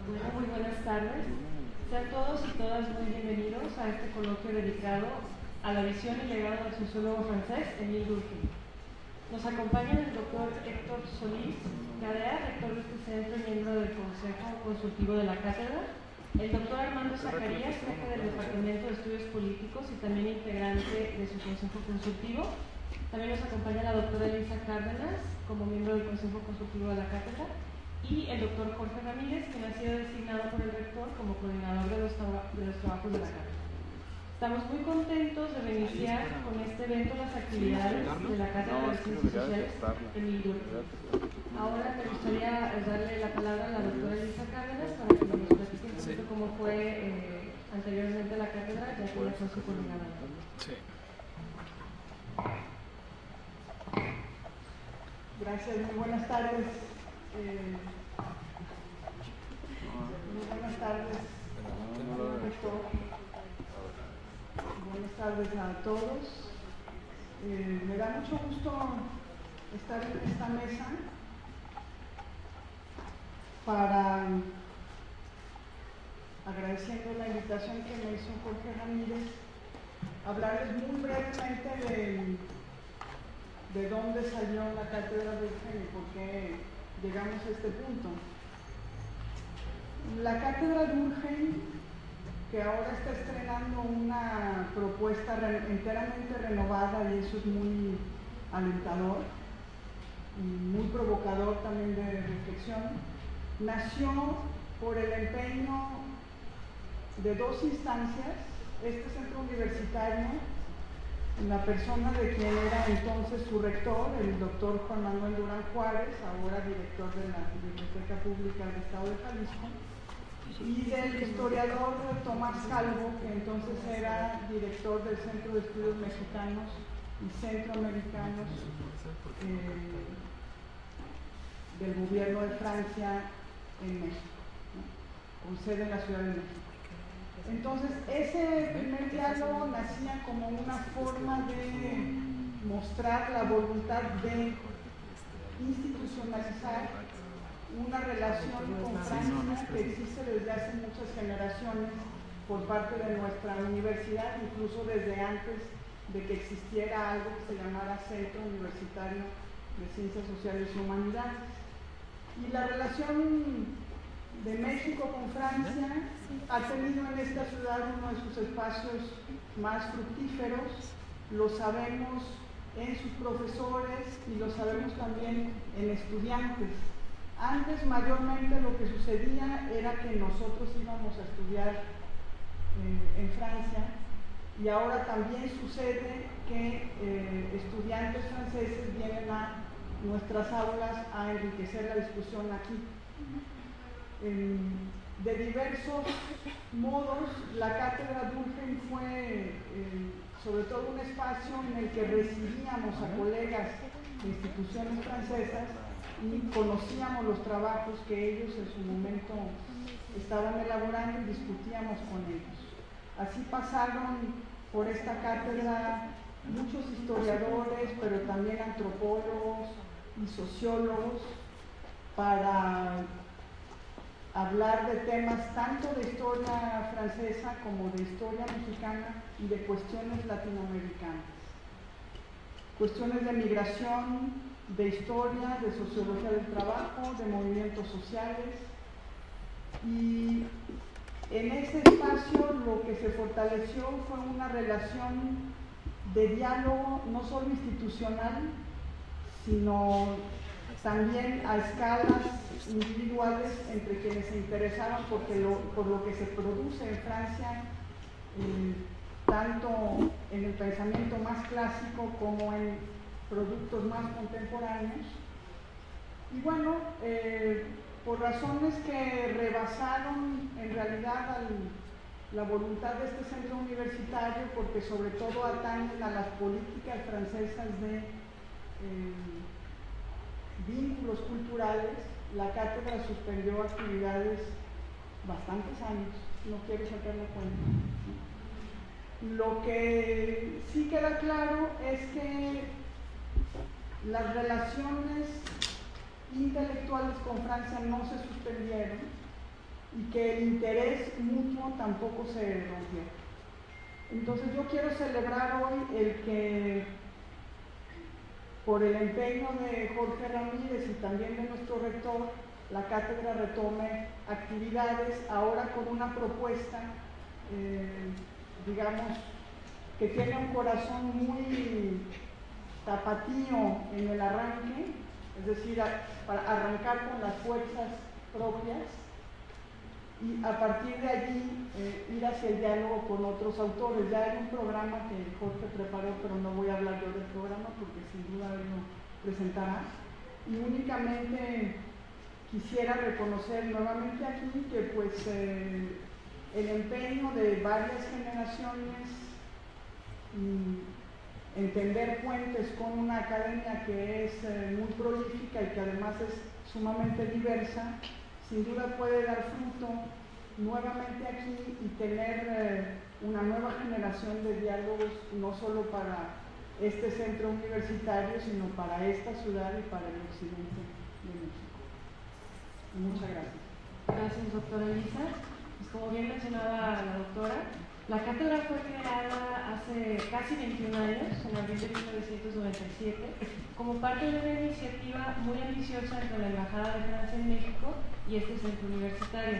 Bueno, muy buenas tardes. Sean todos y todas muy bienvenidos a este coloquio dedicado a la visión y legado del sociólogo francés Émile Durkheim. Nos acompañan el doctor Héctor Solís Gadea, rector de este centro y miembro del Consejo Consultivo de la Cátedra, el doctor Armando Zacarías, jefe del Departamento de Estudios Políticos y también integrante de su Consejo Consultivo. También nos acompaña la doctora Elisa Cárdenas, como miembro del Consejo Consultivo de la Cátedra, y el doctor Jorge Ramírez, quien ha sido designado por el rector como coordinador de los trabajos de la Cátedra. Estamos muy contentos de reiniciar con este evento las actividades de la Cátedra de Ciencias Sociales Émile Durkheim. Ahora me gustaría darle la palabra a la doctora Elisa Cárdenas para que nos platique un poquito cómo fue anteriormente la cátedra, ya que ella fue su coordinadora. Sí. Gracias, muy buenas tardes. Muy buenas tardes, señor rector. Buenas tardes a todos. Me da mucho gusto estar en esta mesa para, agradeciendo la invitación que me hizo Jorge Ramírez, hablarles muy brevemente de dónde salió la Cátedra Durkheim y por qué llegamos a este punto. La Cátedra Durkheim, que ahora está estrenando una propuesta enteramente renovada, y eso es muy alentador y muy provocador también de reflexión, nació por el empeño de dos instancias. Este centro universitario, en la persona de quien era entonces su rector, el doctor Juan Manuel Durán Juárez, ahora director de la Biblioteca Pública del Estado de Jalisco, y del historiador Tomás Calvo, que entonces era director del Centro de Estudios Mexicanos y Centroamericanos del gobierno de Francia en México, ¿no? Con sede en la Ciudad de México. Entonces, ese primer diálogo nacía como una forma de mostrar la voluntad de institucionalizar una relación con Francia que existe desde hace muchas generaciones por parte de nuestra universidad, incluso desde antes de que existiera algo que se llamara Centro Universitario de Ciencias Sociales y Humanidades. Y la relación de México con Francia ha tenido en esta ciudad uno de sus espacios más fructíferos. Lo sabemos en sus profesores y lo sabemos también en estudiantes. Antes, mayormente, lo que sucedía era que nosotros íbamos a estudiar en Francia, y ahora también sucede que estudiantes franceses vienen a nuestras aulas a enriquecer la discusión aquí. De diversos modos, la Cátedra Durkheim fue sobre todo un espacio en el que recibíamos a colegas de instituciones francesas y conocíamos los trabajos que ellos en su momento estaban elaborando y discutíamos con ellos. Así pasaron por esta cátedra muchos historiadores, pero también antropólogos y sociólogos, para hablar de temas tanto de historia francesa como de historia mexicana y de cuestiones latinoamericanas. Cuestiones de migración, de historia, de sociología del trabajo, de movimientos sociales. Y en ese espacio lo que se fortaleció fue una relación de diálogo no solo institucional, sino también a escalas individuales entre quienes se interesaban por lo que se produce en Francia, tanto en el pensamiento más clásico como en productos más contemporáneos. Y bueno, por razones que rebasaron en realidad la voluntad de este centro universitario, porque sobre todo atañen a las políticas francesas de vínculos culturales, la cátedra suspendió actividades bastantes años, no quiero sacar la cuenta. Lo que sí queda claro es que las relaciones intelectuales con Francia no se suspendieron, y que el interés mutuo tampoco se rompió. Entonces yo quiero celebrar hoy el que, por el empeño de Jorge Ramírez y también de nuestro rector, la cátedra retome actividades ahora con una propuesta, digamos, que tiene un corazón muy tapatío en el arranque, es decir, para arrancar con las fuerzas propias y a partir de allí ir hacia el diálogo con otros autores. Ya hay un programa que Jorge preparó, pero no voy a hablar yo del programa porque sin duda él lo presentará. Y únicamente quisiera reconocer nuevamente aquí que pues el empeño de varias generaciones y entender puentes con una academia que es muy prolífica y que además es sumamente diversa, sin duda puede dar fruto nuevamente aquí y tener una nueva generación de diálogos, no solo para este centro universitario, sino para esta ciudad y para el occidente de México. Muchas gracias. Gracias, doctora Elisa. Pues como bien mencionaba la doctora, la cátedra fue creada hace casi 21 años, en abril de 1997, como parte de una iniciativa muy ambiciosa entre la Embajada de Francia en México y este centro universitario,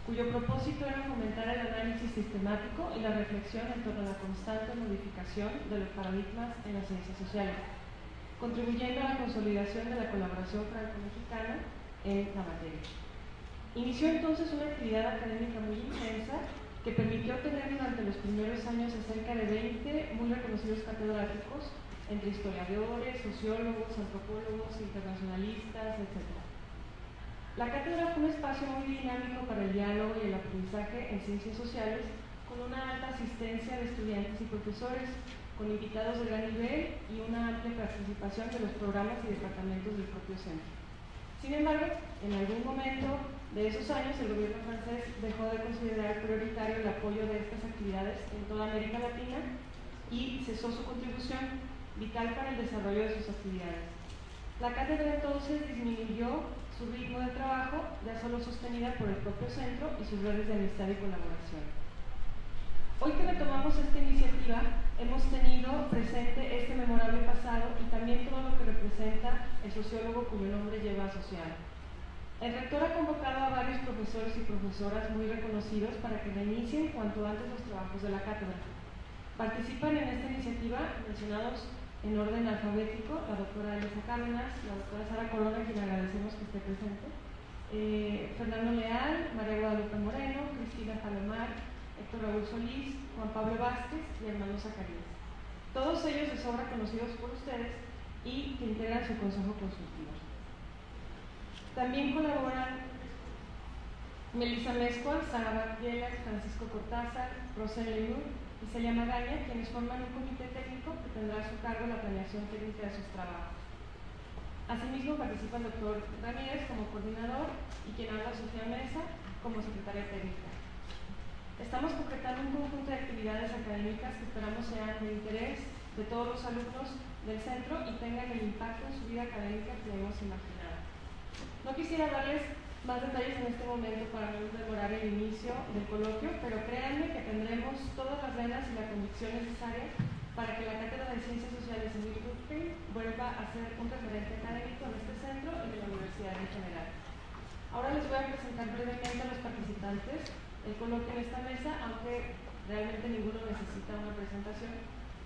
cuyo propósito era fomentar el análisis sistemático y la reflexión en torno a la constante modificación de los paradigmas en las ciencias sociales, contribuyendo a la consolidación de la colaboración franco-mexicana en la materia. Inició entonces una actividad académica muy intensa que permitió tener durante los primeros años a cerca de 20 muy reconocidos catedráticos, entre historiadores, sociólogos, antropólogos, internacionalistas, etc. La cátedra fue un espacio muy dinámico para el diálogo y el aprendizaje en ciencias sociales, con una alta asistencia de estudiantes y profesores, con invitados de gran nivel y una amplia participación de los programas y departamentos del propio centro. Sin embargo, en algún momento de esos años, el gobierno francés dejó de considerar prioritario el apoyo de estas actividades en toda América Latina y cesó su contribución vital para el desarrollo de sus actividades. La cátedra entonces disminuyó su ritmo de trabajo, ya solo sostenida por el propio centro y sus redes de amistad y colaboración. Hoy que retomamos esta iniciativa, hemos tenido presente este memorable pasado y también todo lo que representa el sociólogo cuyo nombre lleva asociado. El rector ha convocado a varios profesores y profesoras muy reconocidos para que reinicien cuanto antes los trabajos de la cátedra. Participan en esta iniciativa mencionados en orden alfabético la doctora Elisa Cárdenas, la doctora Sara Corona, a quien agradecemos que esté presente, Fernando Leal, María Guadalupe Moreno, Cristina Palomar, Héctor Raúl Solís, Juan Pablo Vázquez y Hermano Zacarías. Todos ellos de sobra conocidos por ustedes y que integran su consejo consultivo. También colaboran Melissa Mezcua, Sara Bartielas, Francisco Cortázar, Rosel Leñú y Celia Magaña, quienes forman un comité técnico que tendrá a su cargo la planeación técnica de sus trabajos. Asimismo participa el doctor Ramírez como coordinador y quien habla Sofía Mesa como secretaria técnica. Estamos concretando un conjunto de actividades académicas que esperamos sean de interés de todos los alumnos del centro y tengan el impacto en su vida académica que hemos imaginado. No quisiera darles más detalles en este momento para no demorar el inicio del coloquio, pero créanme que tendremos todas las ganas y la convicción necesaria para que la Cátedra de Ciencias Sociales en Milwaukee vuelva a ser un referente académico en este centro y de la universidad en general. Ahora les voy a presentar brevemente a los participantes del coloquio en esta mesa, aunque realmente ninguno necesita una presentación.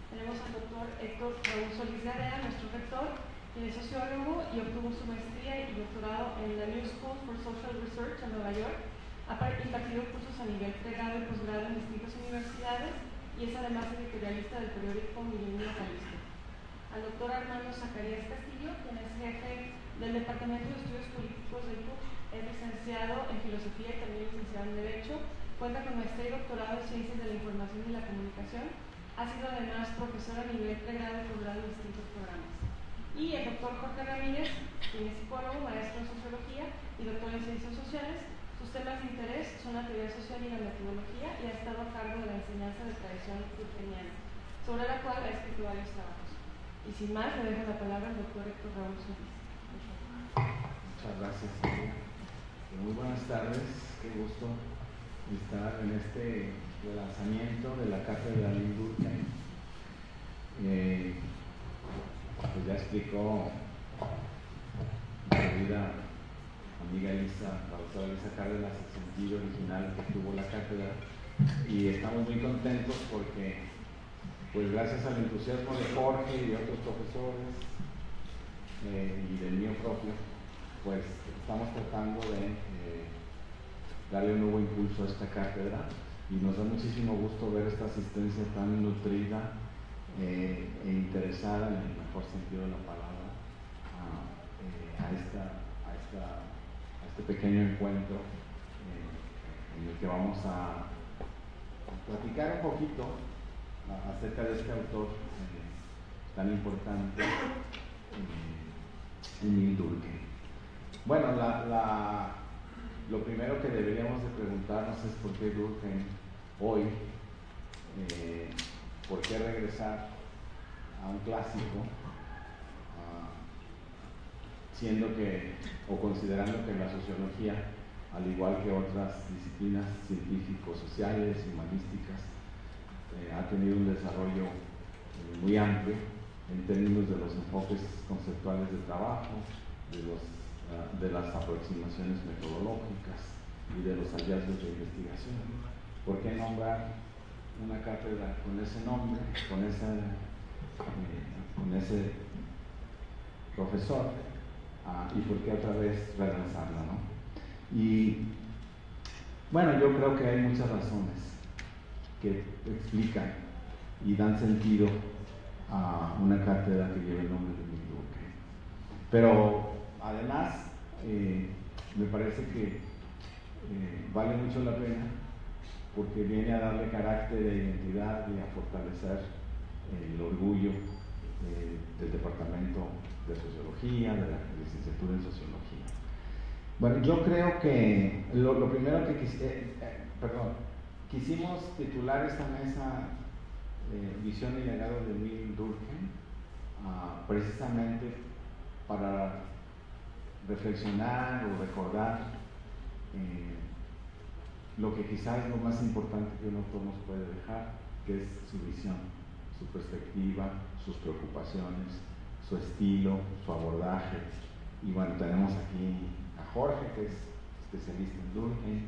Tenemos al doctor Héctor Raúl Solís Garea, nuestro rector, quien es sociólogo y obtuvo su maestría y doctorado en la New School for Social Research en Nueva York. Ha impartido cursos a nivel pregrado y posgrado en distintas universidades y es además editorialista del periódico Milenio Jalisco. Al doctor Armando Zacarías Castillo, quien es jefe del Departamento de Estudios Políticos del CUC, es licenciado en Filosofía y también licenciado en Derecho, cuenta con maestría y doctorado en Ciencias de la Información y la Comunicación, ha sido además profesor a nivel pregrado y posgrado en distintos programas. Y el doctor Jorge Ramírez, quien es psicólogo, maestro en sociología y doctor en ciencias sociales. Sus temas de interés son la teoría social y la metodología y ha estado a cargo de la enseñanza de tradición turkmeniana, sobre la cual ha escrito varios trabajos. Y sin más, le dejo la palabra al doctor Héctor Raúl Solís. Muchas gracias, Silvia. Muy buenas tardes, qué gusto estar en este lanzamiento de la cátedra Emil Durkheim. Pues ya explicó mi querida amiga Elisa, la doctora Elisa Cárdenas, el sentido original que tuvo la cátedra, y estamos muy contentos porque, pues gracias al entusiasmo de Jorge y de otros profesores y del mío propio, pues estamos tratando de darle un nuevo impulso a esta cátedra, y nos da muchísimo gusto ver esta asistencia tan nutrida e interesada, en el mejor sentido de la palabra, a este pequeño encuentro en el que vamos a platicar un poquito acerca de este autor tan importante, Emil Durkheim. Bueno, lo primero que deberíamos de preguntarnos es por qué Durkheim hoy, por qué regresar a un clásico, siendo que, o considerando que la sociología, al igual que otras disciplinas científico-sociales, humanísticas, ha tenido un desarrollo muy amplio en términos de los enfoques conceptuales de trabajo, de las aproximaciones metodológicas y de los hallazgos de investigación. ¿Por qué nombrar una cátedra con ese nombre, con ese profesor? ¿Y por qué otra vez relanzarla, no? Y bueno, yo creo que hay muchas razones que explican y dan sentido a una cátedra que lleva el nombre de Emil Durkheim. Pero además, me parece que vale mucho la pena porque viene a darle carácter de identidad y a fortalecer el orgullo del Departamento de Sociología, de la licenciatura en Sociología. Bueno, yo creo que lo primero que quisimos titular esta mesa Visión y legado de Emil Durkheim, precisamente para reflexionar o recordar lo que quizás es lo más importante que un autor nos puede dejar, que es su visión, su perspectiva, sus preocupaciones, su estilo, su abordaje. Y bueno, tenemos aquí a Jorge, que es especialista en Durkheim,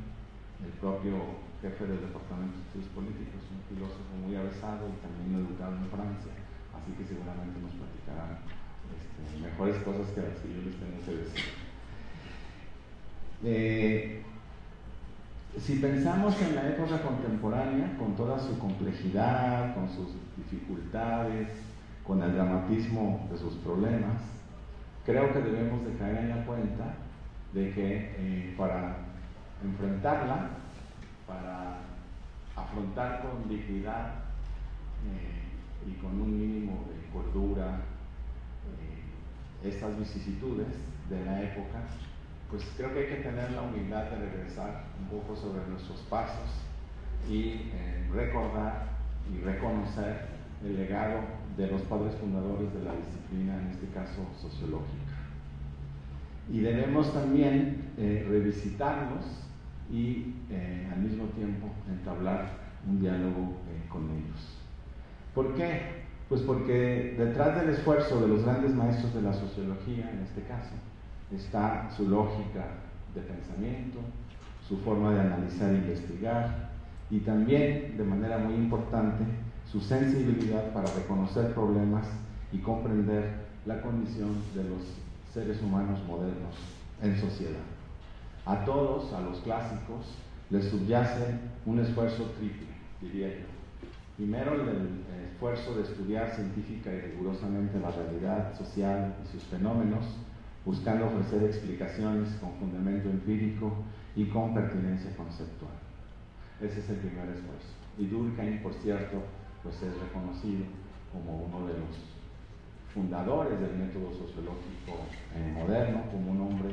el propio jefe del Departamento de Estudios Políticos, un filósofo muy avesado y también educado en Francia, así que seguramente nos platicarán mejores cosas que las que yo les tengo que decir. Si pensamos en la época contemporánea, con toda su complejidad, con sus dificultades, con el dramatismo de sus problemas, creo que debemos de caer en la cuenta de que para enfrentarla, para afrontar con dignidad y con un mínimo de cordura estas vicisitudes de la época, pues creo que hay que tener la humildad de regresar un poco sobre nuestros pasos y recordar y reconocer el legado de los padres fundadores de la disciplina, en este caso sociológica. Y debemos también revisitarlos y al mismo tiempo entablar un diálogo con ellos. ¿Por qué? Pues porque detrás del esfuerzo de los grandes maestros de la sociología, en este caso, está su lógica de pensamiento, su forma de analizar e investigar, y también, de manera muy importante, su sensibilidad para reconocer problemas y comprender la condición de los seres humanos modernos en sociedad. A todos, a los clásicos, les subyace un esfuerzo triple, diría yo. Primero, el esfuerzo de estudiar científica y rigurosamente la realidad social y sus fenómenos, buscando ofrecer explicaciones con fundamento empírico y con pertinencia conceptual. Ese es el primer esfuerzo. Y Durkheim, por cierto, pues es reconocido como uno de los fundadores del método sociológico moderno, como un hombre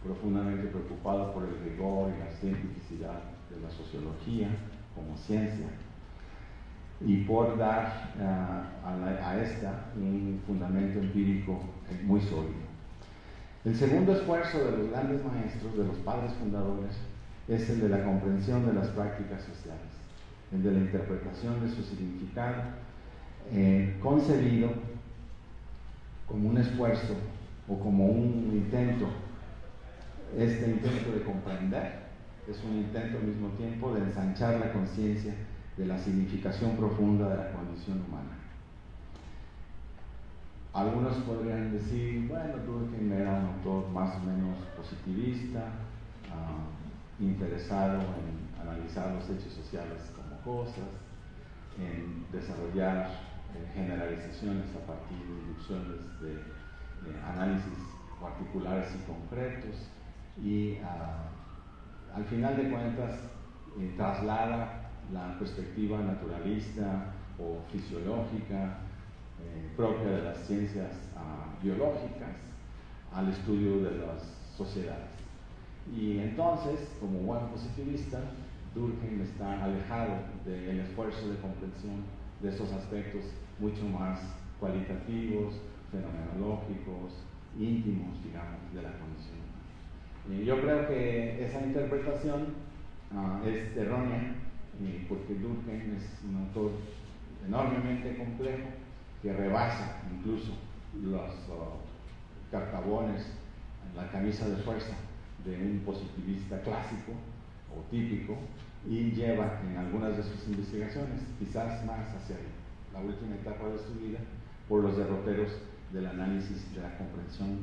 profundamente preocupado por el rigor y la cientificidad de la sociología como ciencia, y por dar a esta un fundamento empírico muy sólido. El segundo esfuerzo de los grandes maestros, de los padres fundadores, es el de la comprensión de las prácticas sociales, el de la interpretación de su significado, concebido como un esfuerzo o como un intento. Este intento de comprender es un intento al mismo tiempo de ensanchar la conciencia de la significación profunda de la condición humana. Algunos podrían decir, bueno, Durkheim era un autor más o menos positivista, interesado en analizar los hechos sociales como cosas, en desarrollar generalizaciones a partir de inducciones de análisis particulares y concretos, y al final de cuentas traslada la perspectiva naturalista o fisiológica propia de las ciencias biológicas al estudio de las sociedades. Y entonces, como buen positivista, Durkheim está alejado del esfuerzo de comprensión de estos aspectos mucho más cualitativos, fenomenológicos, íntimos, digamos, de la condición. Yo creo que esa interpretación es errónea, porque Durkheim es un autor enormemente complejo que rebasa incluso los cartabones, la camisa de fuerza de un positivista clásico o típico, y lleva en algunas de sus investigaciones, quizás más hacia la última etapa de su vida, por los derroteros del análisis de la comprensión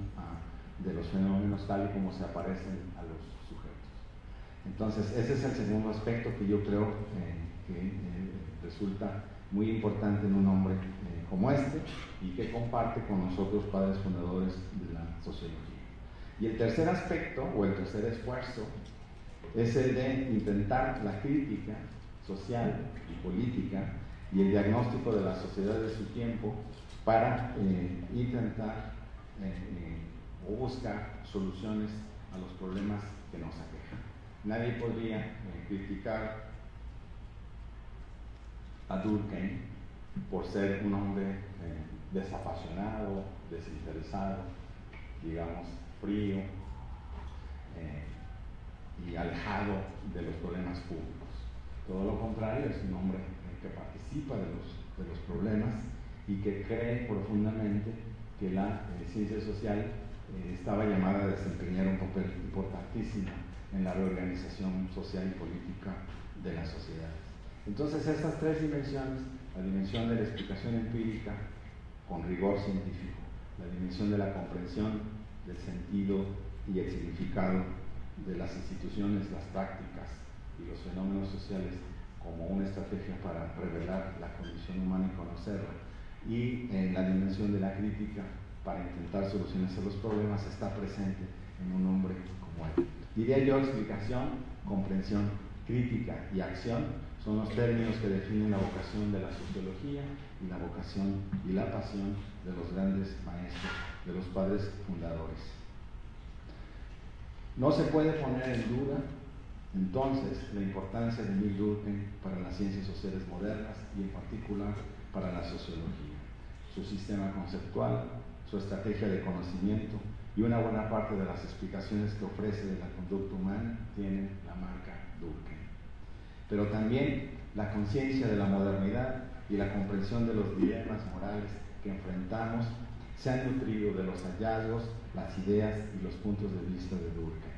de los fenómenos tal y como se aparecen a los sujetos. Entonces, ese es el segundo aspecto que yo creo que resulta muy importante en un hombre como este, y que comparte con nosotros, padres fundadores de la sociología. Y el tercer aspecto, o el tercer esfuerzo, es el de intentar la crítica social y política y el diagnóstico de la sociedad de su tiempo para intentar o buscar soluciones a los problemas que nos aquejan. Nadie podría criticar a Durkheim por ser un hombre desapasionado, desinteresado, digamos, frío y alejado de los problemas públicos. Todo lo contrario, es un hombre que participa de los problemas y que cree profundamente que la ciencia social estaba llamada a desempeñar un papel importantísimo en la reorganización social y política de las sociedades. Entonces, estas tres dimensiones, la dimensión de la explicación empírica con rigor científico, la dimensión de la comprensión del sentido y el significado de las instituciones, las prácticas y los fenómenos sociales como una estrategia para revelar la condición humana y conocerla, y en la dimensión de la crítica para intentar soluciones a los problemas, está presente en un hombre como él. Diría yo, explicación, comprensión, crítica y acción son los términos que definen la vocación de la sociología y la vocación y la pasión de los grandes maestros, de los padres fundadores. No se puede poner en duda, entonces, la importancia de Emile Durkheim para las ciencias sociales modernas y en particular para la sociología, su sistema conceptual, su estrategia de conocimiento y una buena parte de las explicaciones que ofrece de la conducta humana tienen la marca Durkheim. Pero también la conciencia de la modernidad y la comprensión de los dilemas morales que enfrentamos se han nutrido de los hallazgos, las ideas y los puntos de vista de Durkheim.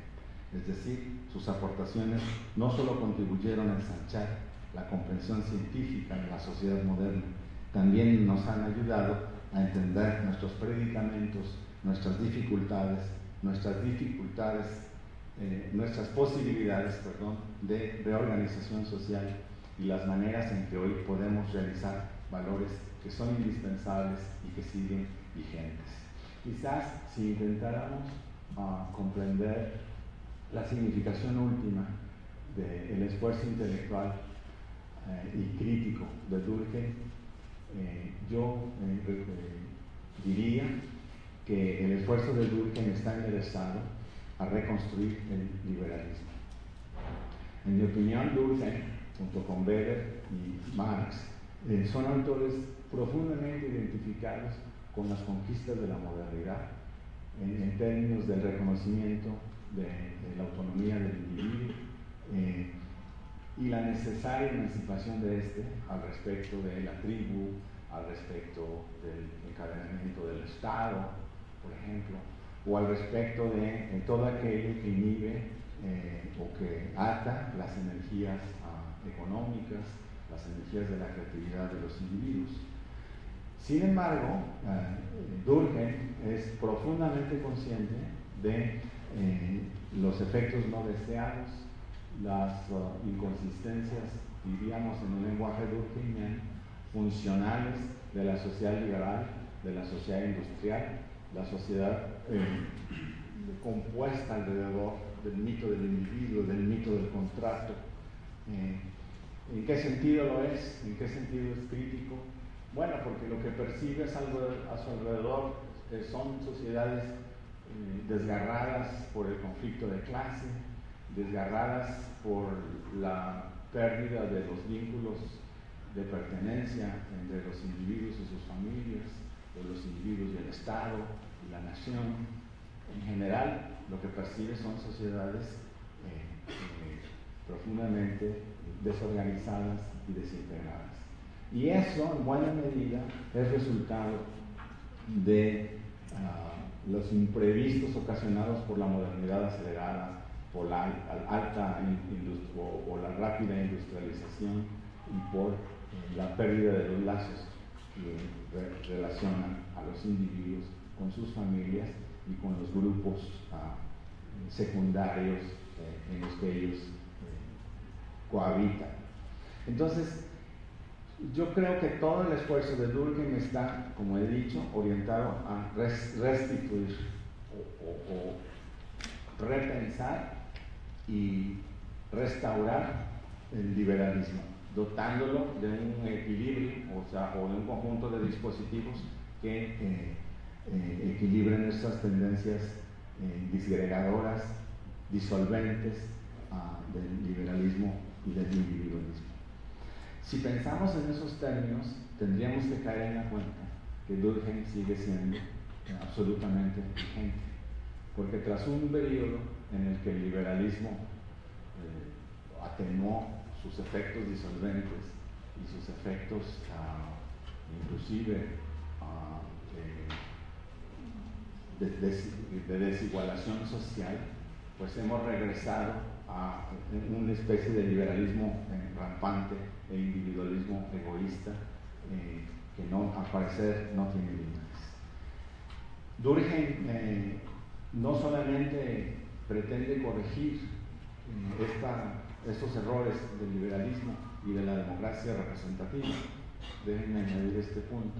Es decir, sus aportaciones no solo contribuyeron a ensanchar la comprensión científica de la sociedad moderna, también nos han ayudado a entender nuestros predicamentos, nuestras posibilidades de reorganización social y las maneras en que hoy podemos realizar valores que son indispensables y que siguen vigentes. Quizás si intentáramos comprender la significación última del esfuerzo intelectual y crítico de Durkheim, yo diría que el esfuerzo de Durkheim está enderezado a reconstruir el liberalismo. En mi opinión, Durkheim, junto con Weber y Marx, son autores profundamente identificados con las conquistas de la modernidad en términos del reconocimiento de la autonomía del individuo y la necesaria emancipación de este al respecto de la tribu, al respecto del encadenamiento del Estado, por ejemplo, o al respecto de todo aquello que inhibe o que ata las energías económicas, las energías de la creatividad de los individuos. Sin embargo, Durkheim es profundamente consciente de los efectos no deseados, las inconsistencias, diríamos en un lenguaje durkheimiano, funcionales de la sociedad liberal, de la sociedad industrial, la sociedad compuesta alrededor del mito del individuo, del mito del contrato. ¿En qué sentido lo es? ¿En qué sentido es crítico? Bueno, porque lo que percibes a su alrededor son sociedades desgarradas por el conflicto de clase, desgarradas por la pérdida de los vínculos de pertenencia entre los individuos y sus familias, de los individuos y el Estado y la nación. En general, lo que percibe son sociedades profundamente desorganizadas y desintegradas. Y eso, en buena medida, es resultado de los imprevistos ocasionados por la modernidad acelerada, por la alta o la rápida industrialización y por la pérdida de los lazos que relacionan a los individuos con sus familias y con los grupos secundarios en los que ellos cohabitan. Entonces, yo creo que todo el esfuerzo de Durkheim está, como he dicho, orientado a restituir o repensar y restaurar el liberalismo, dotándolo de un equilibrio, o de un conjunto de dispositivos que equilibren estas tendencias disgregadoras, disolventes del liberalismo y del individualismo. Si pensamos en esos términos, tendríamos que caer en la cuenta que Durkheim sigue siendo absolutamente vigente, porque tras un periodo en el que el liberalismo atenuó sus efectos disolventes y sus efectos inclusive de desigualación social, pues hemos regresado a una especie de liberalismo rampante e individualismo egoísta que no, al parecer, no tiene límites. Durkheim no solamente pretende corregir estos errores del liberalismo y de la democracia representativa, déjenme añadir este punto,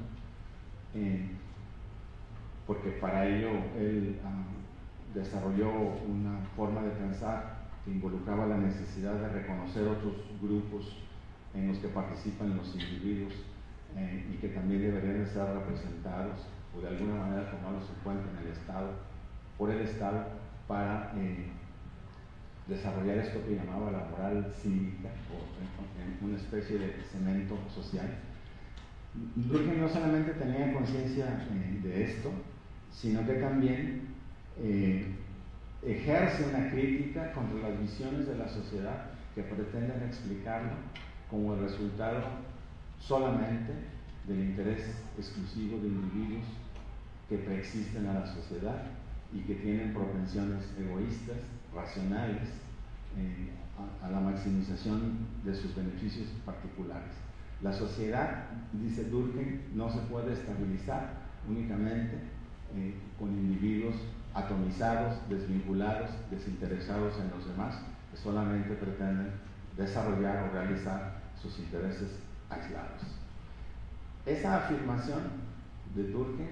porque para ello él desarrolló una forma de pensar que involucraba la necesidad de reconocer otros grupos en los que participan los individuos y que también deberían de ser representados o de alguna manera tomados en cuenta en el Estado, por el Estado, para desarrollar esto que llamaba la moral cívica o una especie de cemento social. Durkheim no solamente tenía conciencia de esto, sino que también ejerce una crítica contra las visiones de la sociedad que pretenden explicarlo como el resultado solamente del interés exclusivo de individuos que preexisten a la sociedad y que tienen propensiones egoístas, racionales, a la maximización de sus beneficios particulares. La sociedad, dice Durkheim, no se puede estabilizar únicamente con individuos atomizados, desvinculados, desinteresados en los demás, que solamente pretenden desarrollar o realizar sus intereses aislados. Esa afirmación de Durkheim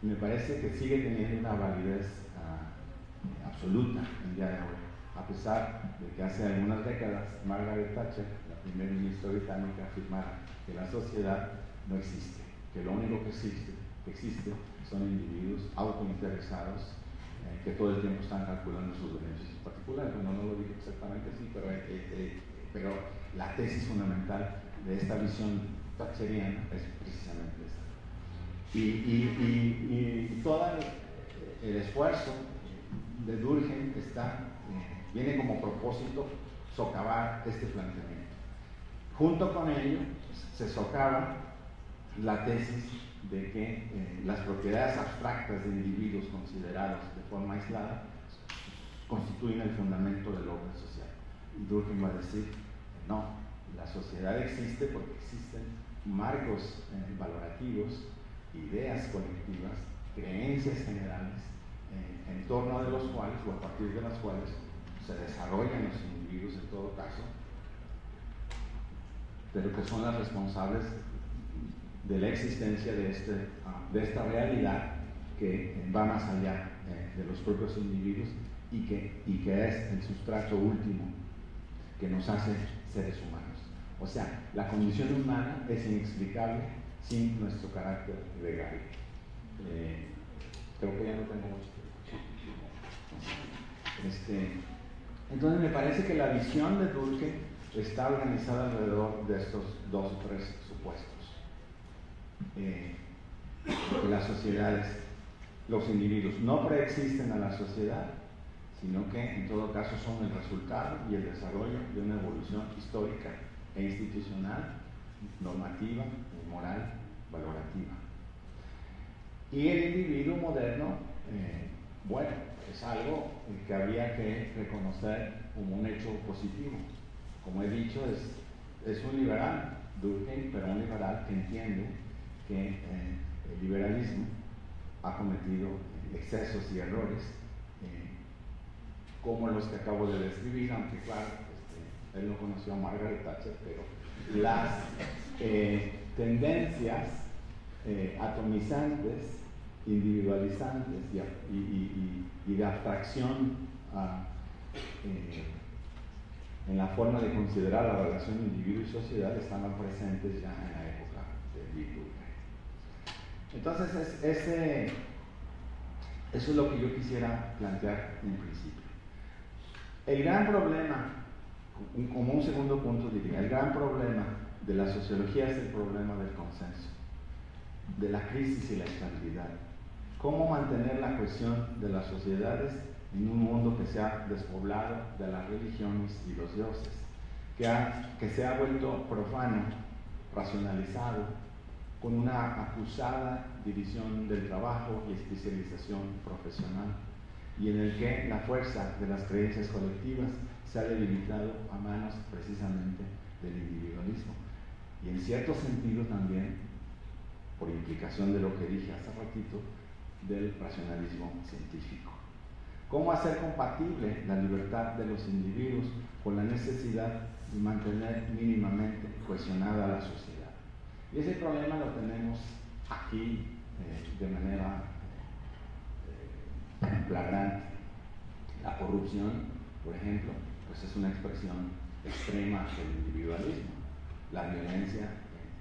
me parece que sigue teniendo una validez absoluta el día de hoy, a pesar de que hace algunas décadas Margaret Thatcher, la primera ministra británica, afirmara que la sociedad no existe, que lo único que existe son individuos autointeresados que todo el tiempo están calculando sus beneficios particulares. Bueno, no lo digo exactamente así, pero la tesis fundamental de esta visión thatcheriana es precisamente esa. Y toda el esfuerzo de Durkheim viene como propósito socavar este planteamiento. Junto con ello, se socava la tesis de que las propiedades abstractas de individuos considerados de forma aislada constituyen el fundamento del orden social. Y Durkheim va a decir, no, la sociedad existe porque existen marcos valorativos, ideas colectivas, creencias generales, en torno de los cuales, o a partir de las cuales, se desarrollan los individuos en todo caso, pero que son las responsables de la existencia de esta realidad que va más allá de los propios individuos y que es el sustrato último que nos hace seres humanos. O sea, la condición humana es inexplicable sin nuestro carácter gregario. Creo que ya no tengo mucho tiempo. Entonces me parece que la visión de Durkheim está organizada alrededor de estos dos o tres supuestos. Que las sociedades, los individuos no preexisten a la sociedad, sino que en todo caso son el resultado y el desarrollo de una evolución histórica e institucional, normativa, moral, valorativa. Y el individuo moderno, bueno, es algo que había que reconocer como un hecho positivo. Como he dicho, es un liberal, Durkheim, pero un liberal que entiende que el liberalismo ha cometido excesos y errores, como los que acabo de describir, aunque claro, él no conoció a Margaret Thatcher, pero las tendencias atomizantes, individualizantes y de abstracción en la forma de considerar la relación individuo y sociedad estaban presentes ya en la época de Durkheim. Entonces, eso es lo que yo quisiera plantear en principio. El gran problema, como un segundo punto diría, el gran problema de la sociología es el problema del consenso, de la crisis y la estabilidad. ¿Cómo mantener la cohesión de las sociedades en un mundo que se ha despoblado de las religiones y los dioses, que se ha vuelto profano, racionalizado, con una acusada división del trabajo y especialización profesional, y en el que la fuerza de las creencias colectivas se ha debilitado a manos precisamente del individualismo? Y en cierto sentido también, por implicación de lo que dije hace ratito, del racionalismo científico. ¿Cómo hacer compatible la libertad de los individuos con la necesidad de mantener mínimamente cohesionada la sociedad? Y ese problema lo tenemos aquí de manera flagrante. La corrupción, por ejemplo, pues es una expresión extrema del individualismo. La violencia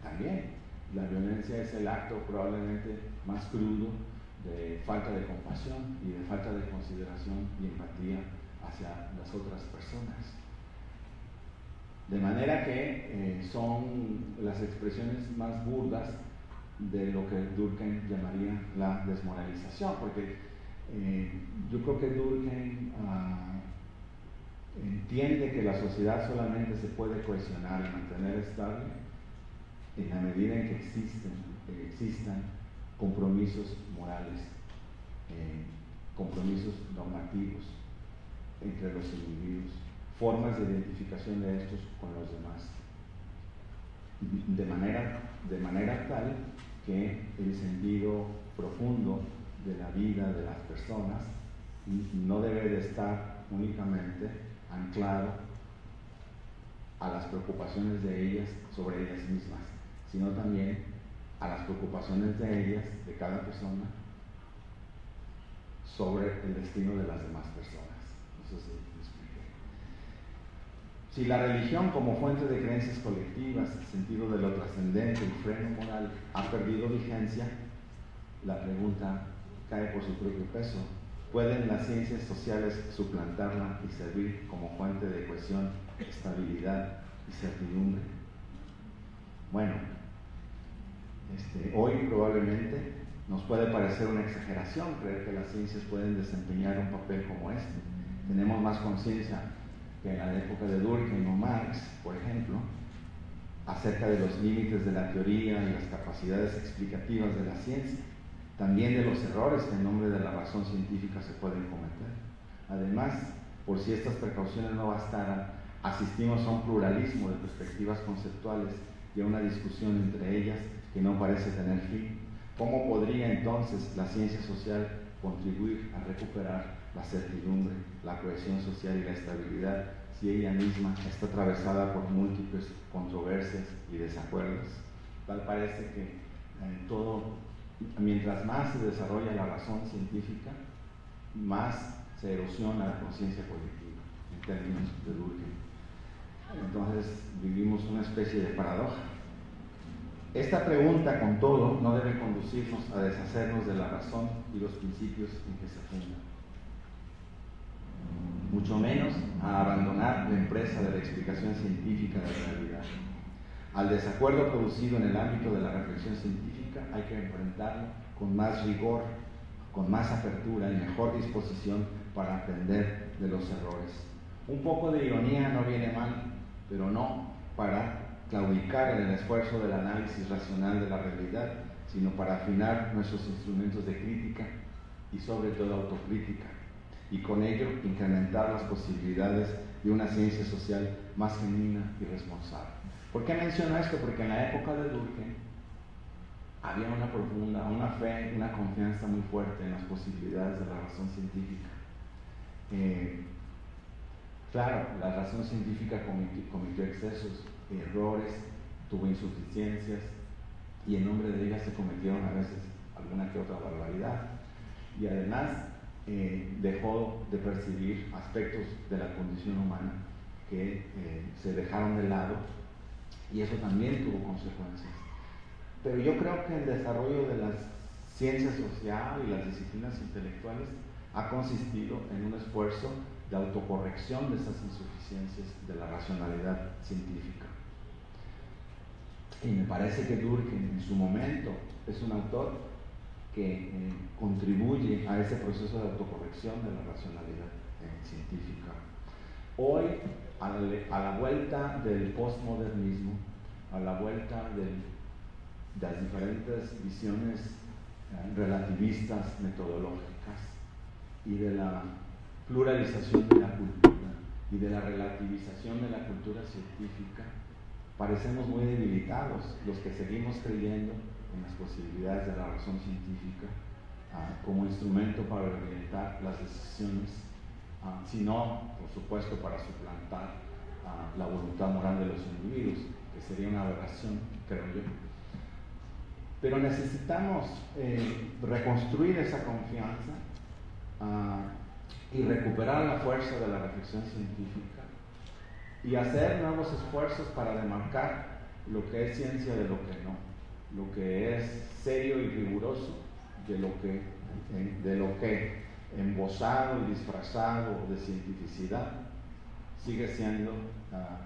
también. La violencia es el acto probablemente más crudo de falta de compasión y de falta de consideración y empatía hacia las otras personas. De manera que son las expresiones más burdas de lo que Durkheim llamaría la desmoralización, porque yo creo que Durkheim entiende que la sociedad solamente se puede cohesionar y mantener estable en la medida en que existan compromisos morales, compromisos normativos entre los individuos, formas de identificación de estos con los demás, de manera tal que el sentido profundo de la vida de las personas no debe de estar únicamente anclado a las preocupaciones de ellas sobre ellas mismas, sino también a las preocupaciones de ellas, de cada persona, sobre el destino de las demás personas. Eso sí, lo expliqué. Si la religión como fuente de creencias colectivas, el sentido de lo trascendente, el freno moral, ha perdido vigencia, la pregunta cae por su propio peso. ¿Pueden las ciencias sociales suplantarla y servir como fuente de cohesión, estabilidad y certidumbre? Bueno, hoy probablemente Nos puede parecer una exageración creer que las ciencias pueden desempeñar un papel como este. Tenemos más conciencia que en la época de Durkheim o Marx, por ejemplo, acerca de los límites de la teoría y las capacidades explicativas de la ciencia, también de los errores que en nombre de la razón científica se pueden cometer. Además, por si estas precauciones no bastaran, asistimos a un pluralismo de perspectivas conceptuales y a una discusión entre ellas que no parece tener fin. ¿Cómo podría entonces la ciencia social contribuir a recuperar la certidumbre, la cohesión social y la estabilidad si ella misma está atravesada por múltiples controversias y desacuerdos? Tal parece que mientras más se desarrolla la razón científica, más se erosiona la conciencia colectiva, en términos de Durkheim. Entonces vivimos una especie de paradoja. Esta pregunta, con todo, no debe conducirnos a deshacernos de la razón y los principios en que se funda, mucho menos a abandonar la empresa de la explicación científica de la realidad. Al desacuerdo producido en el ámbito de la reflexión científica hay que enfrentarlo con más rigor, con más apertura y mejor disposición para aprender de los errores. Un poco de ironía no viene mal, pero no para claudicar en el esfuerzo del análisis racional de la realidad, sino para afinar nuestros instrumentos de crítica y sobre todo autocrítica, y con ello incrementar las posibilidades de una ciencia social más genuina y responsable. ¿Por qué menciono esto? Porque en la época de Durkheim había una fe, una confianza muy fuerte en las posibilidades de la razón científica. Claro, la razón científica cometió excesos, errores, tuvo insuficiencias, y en nombre de ellas se cometieron a veces alguna que otra barbaridad. Y además dejó de percibir aspectos de la condición humana que se dejaron de lado, y eso también tuvo consecuencias. Pero yo creo que el desarrollo de las ciencias sociales y las disciplinas intelectuales ha consistido en un esfuerzo de autocorrección de esas insuficiencias de la racionalidad científica. Y me parece que Durkheim en su momento es un autor que contribuye a ese proceso de autocorrección de la racionalidad científica. Hoy, a la vuelta del postmodernismo, a la vuelta de las diferentes visiones relativistas metodológicas y de la pluralización de la cultura y de la relativización de la cultura científica, parecemos muy debilitados los que seguimos creyendo en las posibilidades de la razón científica como instrumento para orientar las decisiones, sino, por supuesto, para suplantar la voluntad moral de los individuos, que sería una aberración, creo yo. Pero necesitamos reconstruir esa confianza y recuperar la fuerza de la reflexión científica y hacer nuevos esfuerzos para demarcar lo que es ciencia de lo que no, lo que es serio y riguroso de lo que embosado y disfrazado de cientificidad sigue siendo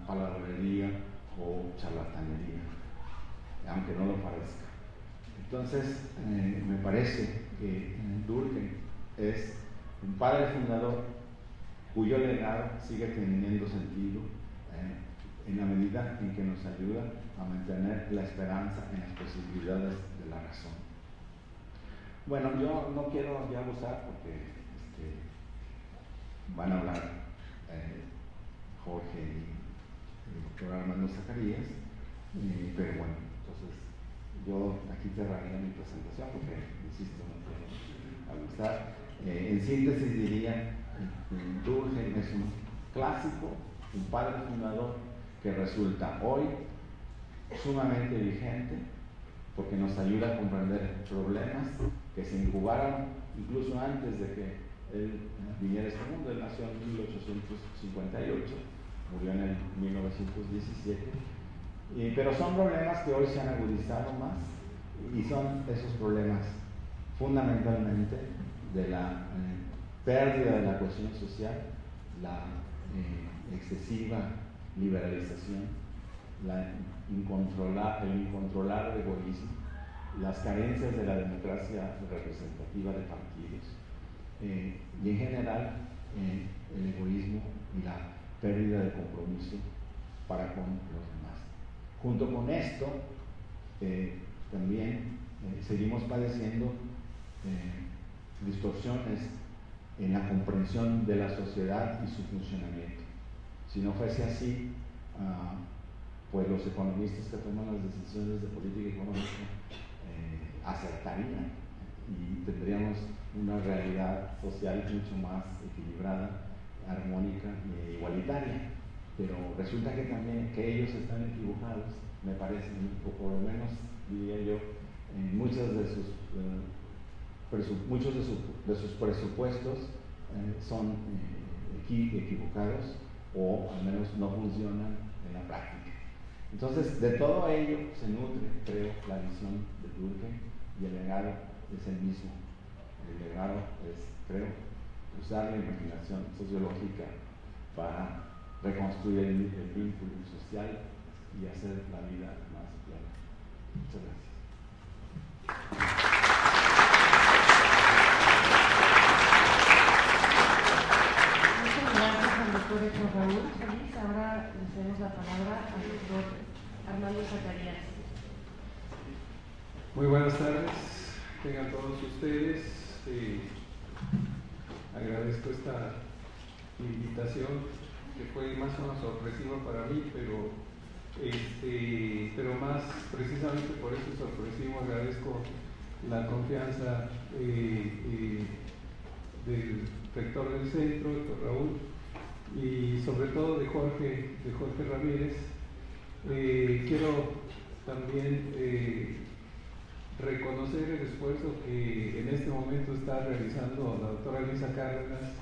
palabrería o charlatanería, aunque no lo parezca. Entonces, me parece que Durkheim es un padre fundador cuyo legado sigue teniendo sentido en la medida en que nos ayuda a mantener la esperanza en las posibilidades de la razón. Bueno, yo no quiero ya abusar porque van a hablar Jorge y el doctor Armando Zacarías, pero bueno, entonces yo aquí cerraría mi presentación porque, insisto, no quiero abusar. En síntesis diría, Durkheim es un clásico, un padre fundador que resulta hoy sumamente vigente porque nos ayuda a comprender problemas que se incubaron incluso antes de que él viniera a este mundo. Él nació en 1858, murió en el 1917, pero son problemas que hoy se han agudizado más, y son esos problemas fundamentalmente de la pérdida de la cohesión social, la excesiva liberalización, el incontrolable egoísmo las carencias de la democracia representativa de partidos y en general el egoísmo y la pérdida de compromiso para con los demás. Junto con esto, también seguimos padeciendo distorsiones en la comprensión de la sociedad y su funcionamiento. Si no fuese así, pues los economistas que toman las decisiones de política económica acertarían y tendríamos una realidad social mucho más equilibrada, armónica e igualitaria. Pero resulta que también que ellos están equivocados, me parece, o por lo menos diría yo, en muchos de sus presupuestos son equivocados o al menos no funcionan en la práctica. Entonces, de todo ello se nutre, creo, la visión de Durkheim, y el legado es el mismo. El legado es, creo, usar la imaginación sociológica para reconstruir el vínculo social y hacer la vida más plena. Muchas gracias. Muchas gracias al doctor Héctor Raúl Solís. Ahora le cedemos la palabra al doctor Armando Zacarías. Muy buenas tardes, tengan todos ustedes. Agradezco esta invitación que fue más o menos sorpresiva para mí, pero más precisamente por eso sorpresivo agradezco la confianza del rector del centro, doctor Raúl, y sobre todo de Jorge Ramírez. Quiero también reconocer el esfuerzo que en este momento está realizando la doctora Elisa Cárdenas.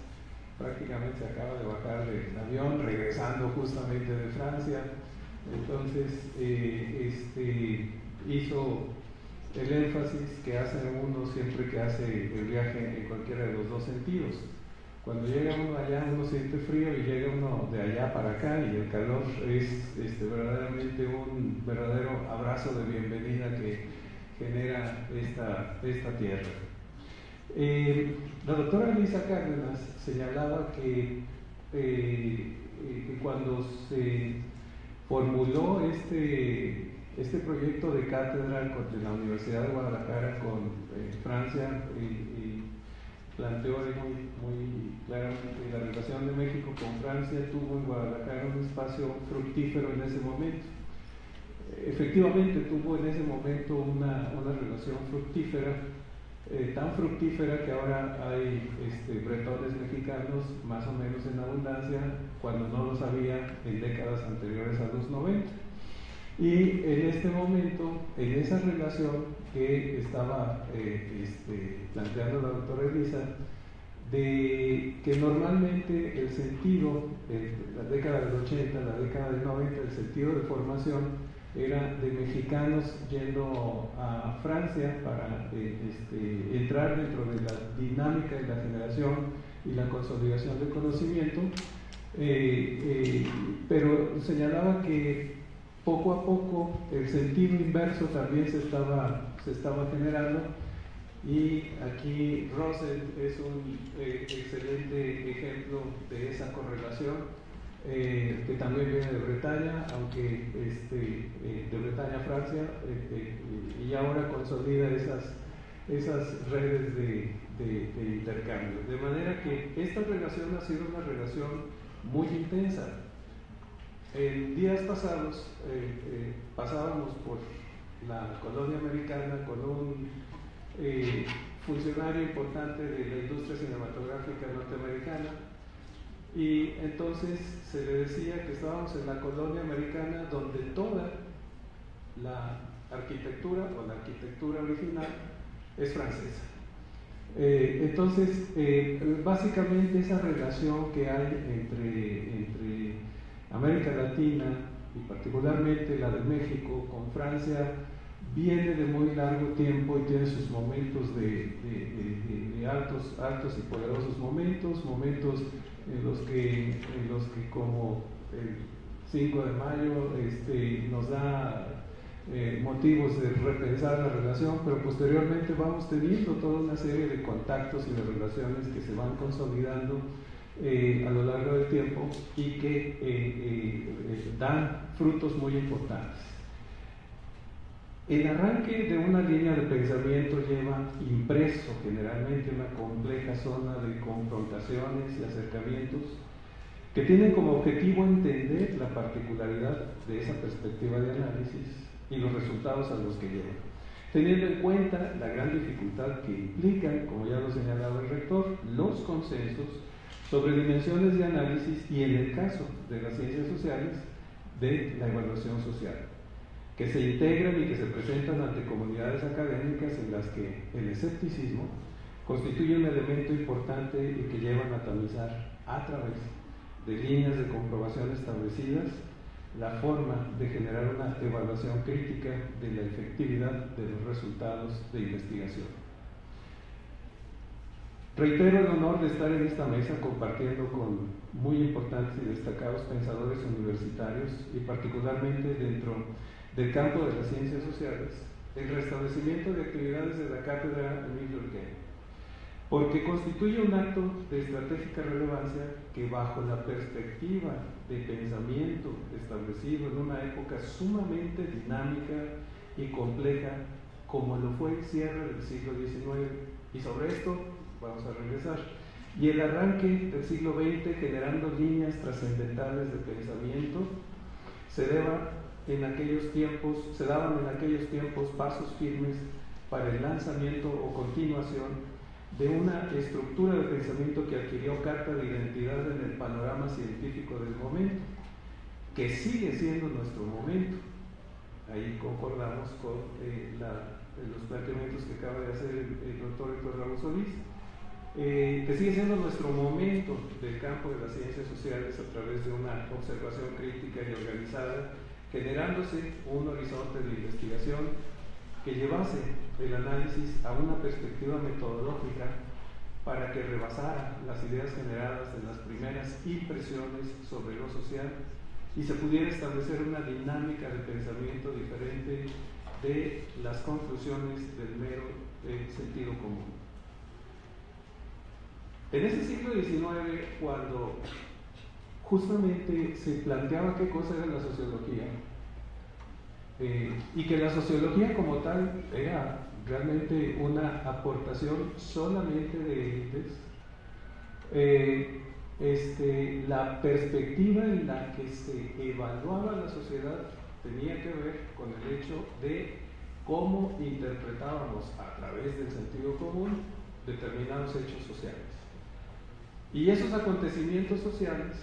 Prácticamente se acaba de bajar del avión, regresando justamente de Francia. Entonces, hizo el énfasis que hace uno siempre que hace el viaje en cualquiera de los dos sentidos. Cuando llega uno allá, uno siente frío, y llega uno de allá para acá, y el calor es verdaderamente un verdadero abrazo de bienvenida que genera esta tierra. La doctora Elisa Cárdenas señalaba que cuando se formuló este proyecto de cátedra de la Universidad de Guadalajara con Francia, y planteó muy claramente la relación de México con Francia, tuvo en Guadalajara un espacio fructífero en ese momento. Efectivamente tuvo en ese momento una relación fructífera, tan fructífera que ahora hay bretones mexicanos más o menos en abundancia, cuando no los había en décadas anteriores a los 90. Y en este momento, en esa relación que estaba planteando la doctora Elisa, de que normalmente el sentido, la década del 80, la década del 90, el sentido de formación era de mexicanos yendo a Francia para entrar dentro de la dinámica de la generación y la consolidación del conocimiento, pero señalaba que poco a poco el sentido inverso también se estaba generando, y aquí Russell es un excelente ejemplo de esa correlación. Que también viene de Bretaña, aunque de Bretaña a Francia, y ahora consolida esas redes de intercambio. De manera que esta relación ha sido una relación muy intensa. En días pasados pasábamos por la colonia americana con un funcionario importante de la industria cinematográfica norteamericana, y entonces se le decía que estábamos en la colonia americana donde toda la arquitectura o la arquitectura original es francesa. Entonces, básicamente esa relación que hay entre América Latina y particularmente la de México con Francia viene de muy largo tiempo y tiene sus momentos de altos y poderosos momentos en los que como el 5 de mayo nos da motivos de repensar la relación, pero posteriormente vamos teniendo toda una serie de contactos y de relaciones que se van consolidando a lo largo del tiempo y que dan frutos muy importantes. El arranque de una línea de pensamiento lleva impreso generalmente una compleja zona de confrontaciones y acercamientos que tienen como objetivo entender la particularidad de esa perspectiva de análisis y los resultados a los que llevan, teniendo en cuenta la gran dificultad que implican, como ya lo señalaba el rector, los consensos sobre dimensiones de análisis y, en el caso de las ciencias sociales, de la evaluación social, que se integran y que se presentan ante comunidades académicas en las que el escepticismo constituye un elemento importante y que llevan a tamizar a través de líneas de comprobación establecidas la forma de generar una evaluación crítica de la efectividad de los resultados de investigación. Reitero el honor de estar en esta mesa compartiendo con muy importantes y destacados pensadores universitarios y particularmente dentro del campo de las ciencias sociales el restablecimiento de actividades de la cátedra Émile Durkheim, porque constituye un acto de estratégica relevancia que, bajo la perspectiva de pensamiento establecido en una época sumamente dinámica y compleja como lo fue el cierre del siglo XIX, y sobre esto vamos a regresar, y el arranque del siglo XX generando líneas trascendentales de pensamiento, se daban en aquellos tiempos pasos firmes para el lanzamiento o continuación de una estructura de pensamiento que adquirió carta de identidad en el panorama científico del momento, que sigue siendo nuestro momento. Ahí concordamos con los planteamientos que acaba de hacer el doctor Héctor Raúl Solís, que sigue siendo nuestro momento del campo de las ciencias sociales a través de una observación crítica y organizada, generándose un horizonte de investigación que llevase el análisis a una perspectiva metodológica para que rebasara las ideas generadas de las primeras impresiones sobre lo social y se pudiera establecer una dinámica de pensamiento diferente de las conclusiones del mero sentido común. En ese siglo XIX, cuando justamente se planteaba qué cosa era la sociología, y que la sociología como tal era realmente una aportación solamente de élites, la perspectiva en la que se evaluaba la sociedad tenía que ver con el hecho de cómo interpretábamos a través del sentido común determinados hechos sociales. Y esos acontecimientos sociales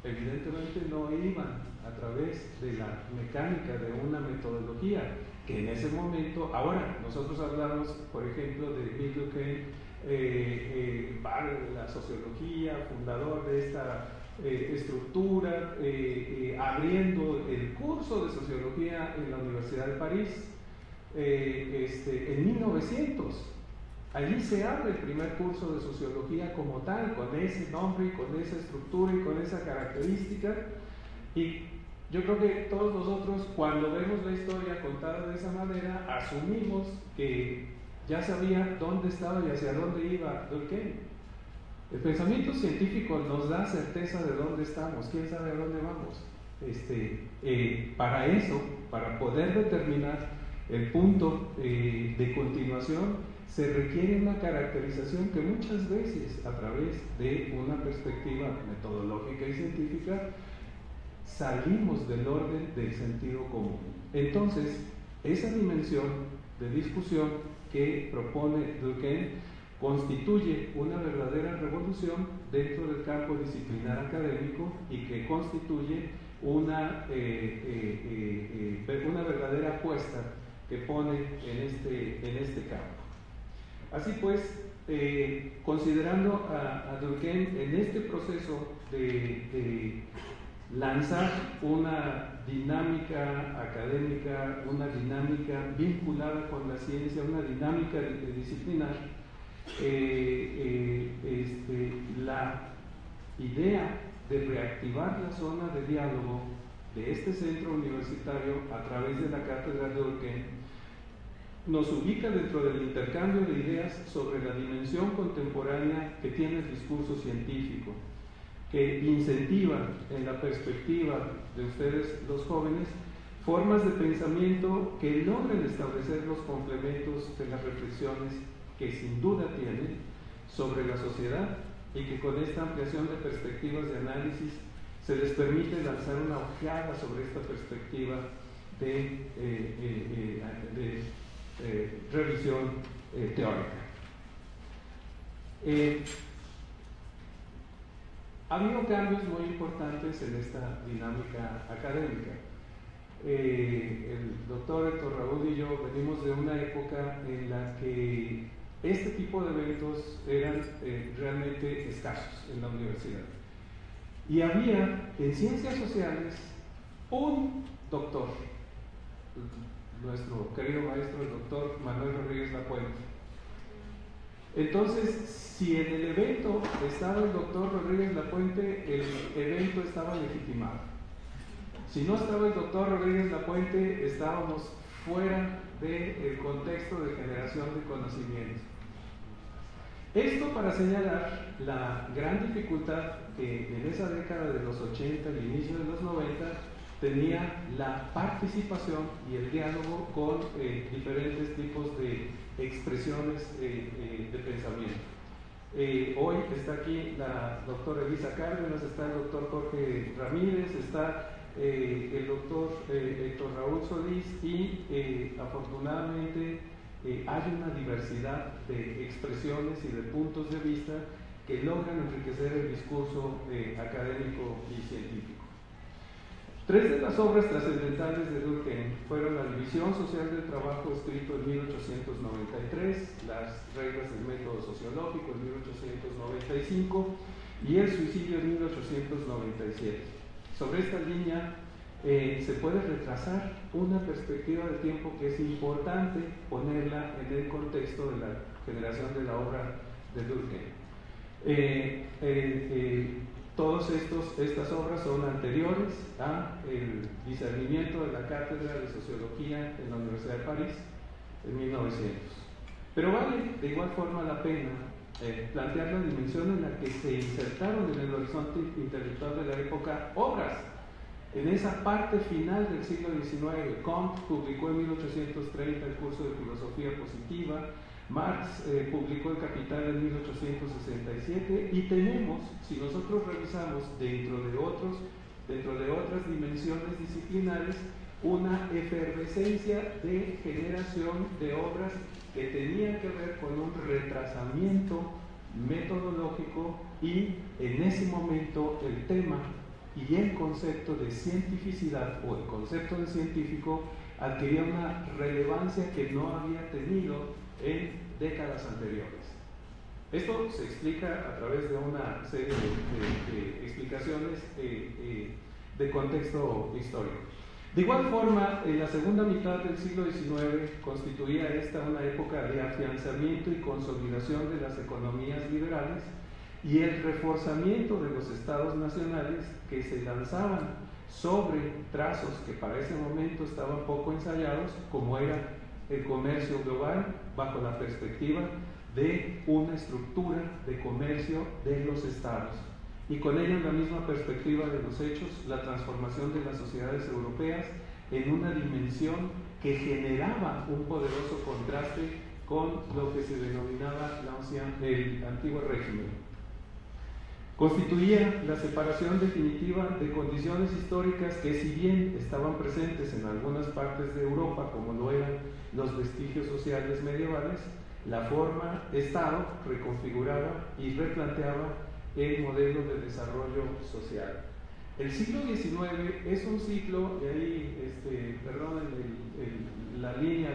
evidentemente no iban a través de la mecánica de una metodología que en ese momento, ahora nosotros hablamos por ejemplo de Émile Durkheim, padre de la sociología, fundador de esta estructura, abriendo el curso de sociología en la Universidad de París en 1900. Allí se abre el primer curso de sociología como tal, con ese nombre y con esa estructura y con esa característica. Y yo creo que todos nosotros, cuando vemos la historia contada de esa manera, asumimos que ya sabía dónde estaba y hacia dónde iba Durkheim. El pensamiento científico nos da certeza de dónde estamos, quién sabe a dónde vamos. Para eso, para poder determinar el punto de continuación, se requiere una caracterización que muchas veces, a través de una perspectiva metodológica y científica, salimos del orden del sentido común. Entonces, esa dimensión de discusión que propone Durkheim constituye una verdadera revolución dentro del campo disciplinar académico y que constituye una verdadera apuesta que pone en este campo. Así pues, considerando a Durkheim en este proceso de lanzar una dinámica académica, una dinámica vinculada con la ciencia, una dinámica disciplinar, la idea de reactivar la zona de diálogo de este centro universitario a través de la Cátedra de Durkheim nos ubica dentro del intercambio de ideas sobre la dimensión contemporánea que tiene el discurso científico, que incentiva en la perspectiva de ustedes los jóvenes formas de pensamiento que logren establecer los complementos de las reflexiones que sin duda tienen sobre la sociedad, y que con esta ampliación de perspectivas de análisis se les permite lanzar una ojeada sobre esta perspectiva de revisión teórica. Ha habido cambios muy importantes en esta dinámica académica. El doctor Héctor Raúl y yo venimos de una época en la que este tipo de eventos eran realmente escasos en la universidad. Y había en ciencias sociales un doctor, nuestro querido maestro, el doctor Manuel Rodríguez Lapuente. Entonces, si en el evento estaba el doctor Rodríguez Lapuente, el evento estaba legitimado. Si no estaba el doctor Rodríguez Lapuente, estábamos fuera del contexto de generación de conocimiento. Esto para señalar la gran dificultad que en esa década de los 80 y inicio de los 90 tenía la participación y el diálogo con diferentes tipos de expresiones de pensamiento. Hoy está aquí la doctora Elisa Cárdenas, está el doctor Jorge Ramírez, está el doctor Héctor Raúl Solís y afortunadamente hay una diversidad de expresiones y de puntos de vista que logran enriquecer el discurso académico y científico. Tres de las obras trascendentales de Durkheim fueron La división social del trabajo, escrito en 1893, Las reglas del método sociológico en 1895 y El suicidio en 1897. Sobre esta línea se puede retrasar una perspectiva de tiempo que es importante ponerla en el contexto de la generación de la obra de Durkheim. Todas estas obras son anteriores al discernimiento de la Cátedra de Sociología en la Universidad de París en 1900. Pero vale de igual forma la pena plantear la dimensión en la que se insertaron en el horizonte intelectual de la época obras. En esa parte final del siglo XIX, Comte publicó en 1830 el curso de filosofía positiva, Marx publicó El Capital en 1867 y tenemos, si nosotros revisamos dentro de otras dimensiones disciplinares, una efervescencia de generación de obras que tenían que ver con un retrasamiento metodológico y en ese momento el tema y el concepto de cientificidad o el concepto de científico adquiría una relevancia que no había tenido en décadas anteriores. Esto se explica a través de una serie de explicaciones de contexto histórico. De igual forma, en la segunda mitad del siglo XIX constituía esta una época de afianzamiento y consolidación de las economías liberales y el reforzamiento de los estados nacionales que se lanzaban sobre trazos que para ese momento estaban poco ensayados, como era el comercio global, bajo la perspectiva de una estructura de comercio de los estados. Y con ello, en la misma perspectiva de los hechos, la transformación de las sociedades europeas en una dimensión que generaba un poderoso contraste con lo que se denominaba el antiguo régimen. Constituía la separación definitiva de condiciones históricas que, si bien estaban presentes en algunas partes de Europa, como lo eran los vestigios sociales medievales, la forma Estado reconfiguraba y replanteaba el modelo de desarrollo social. El siglo XIX es un ciclo, y ahí, perdonen la línea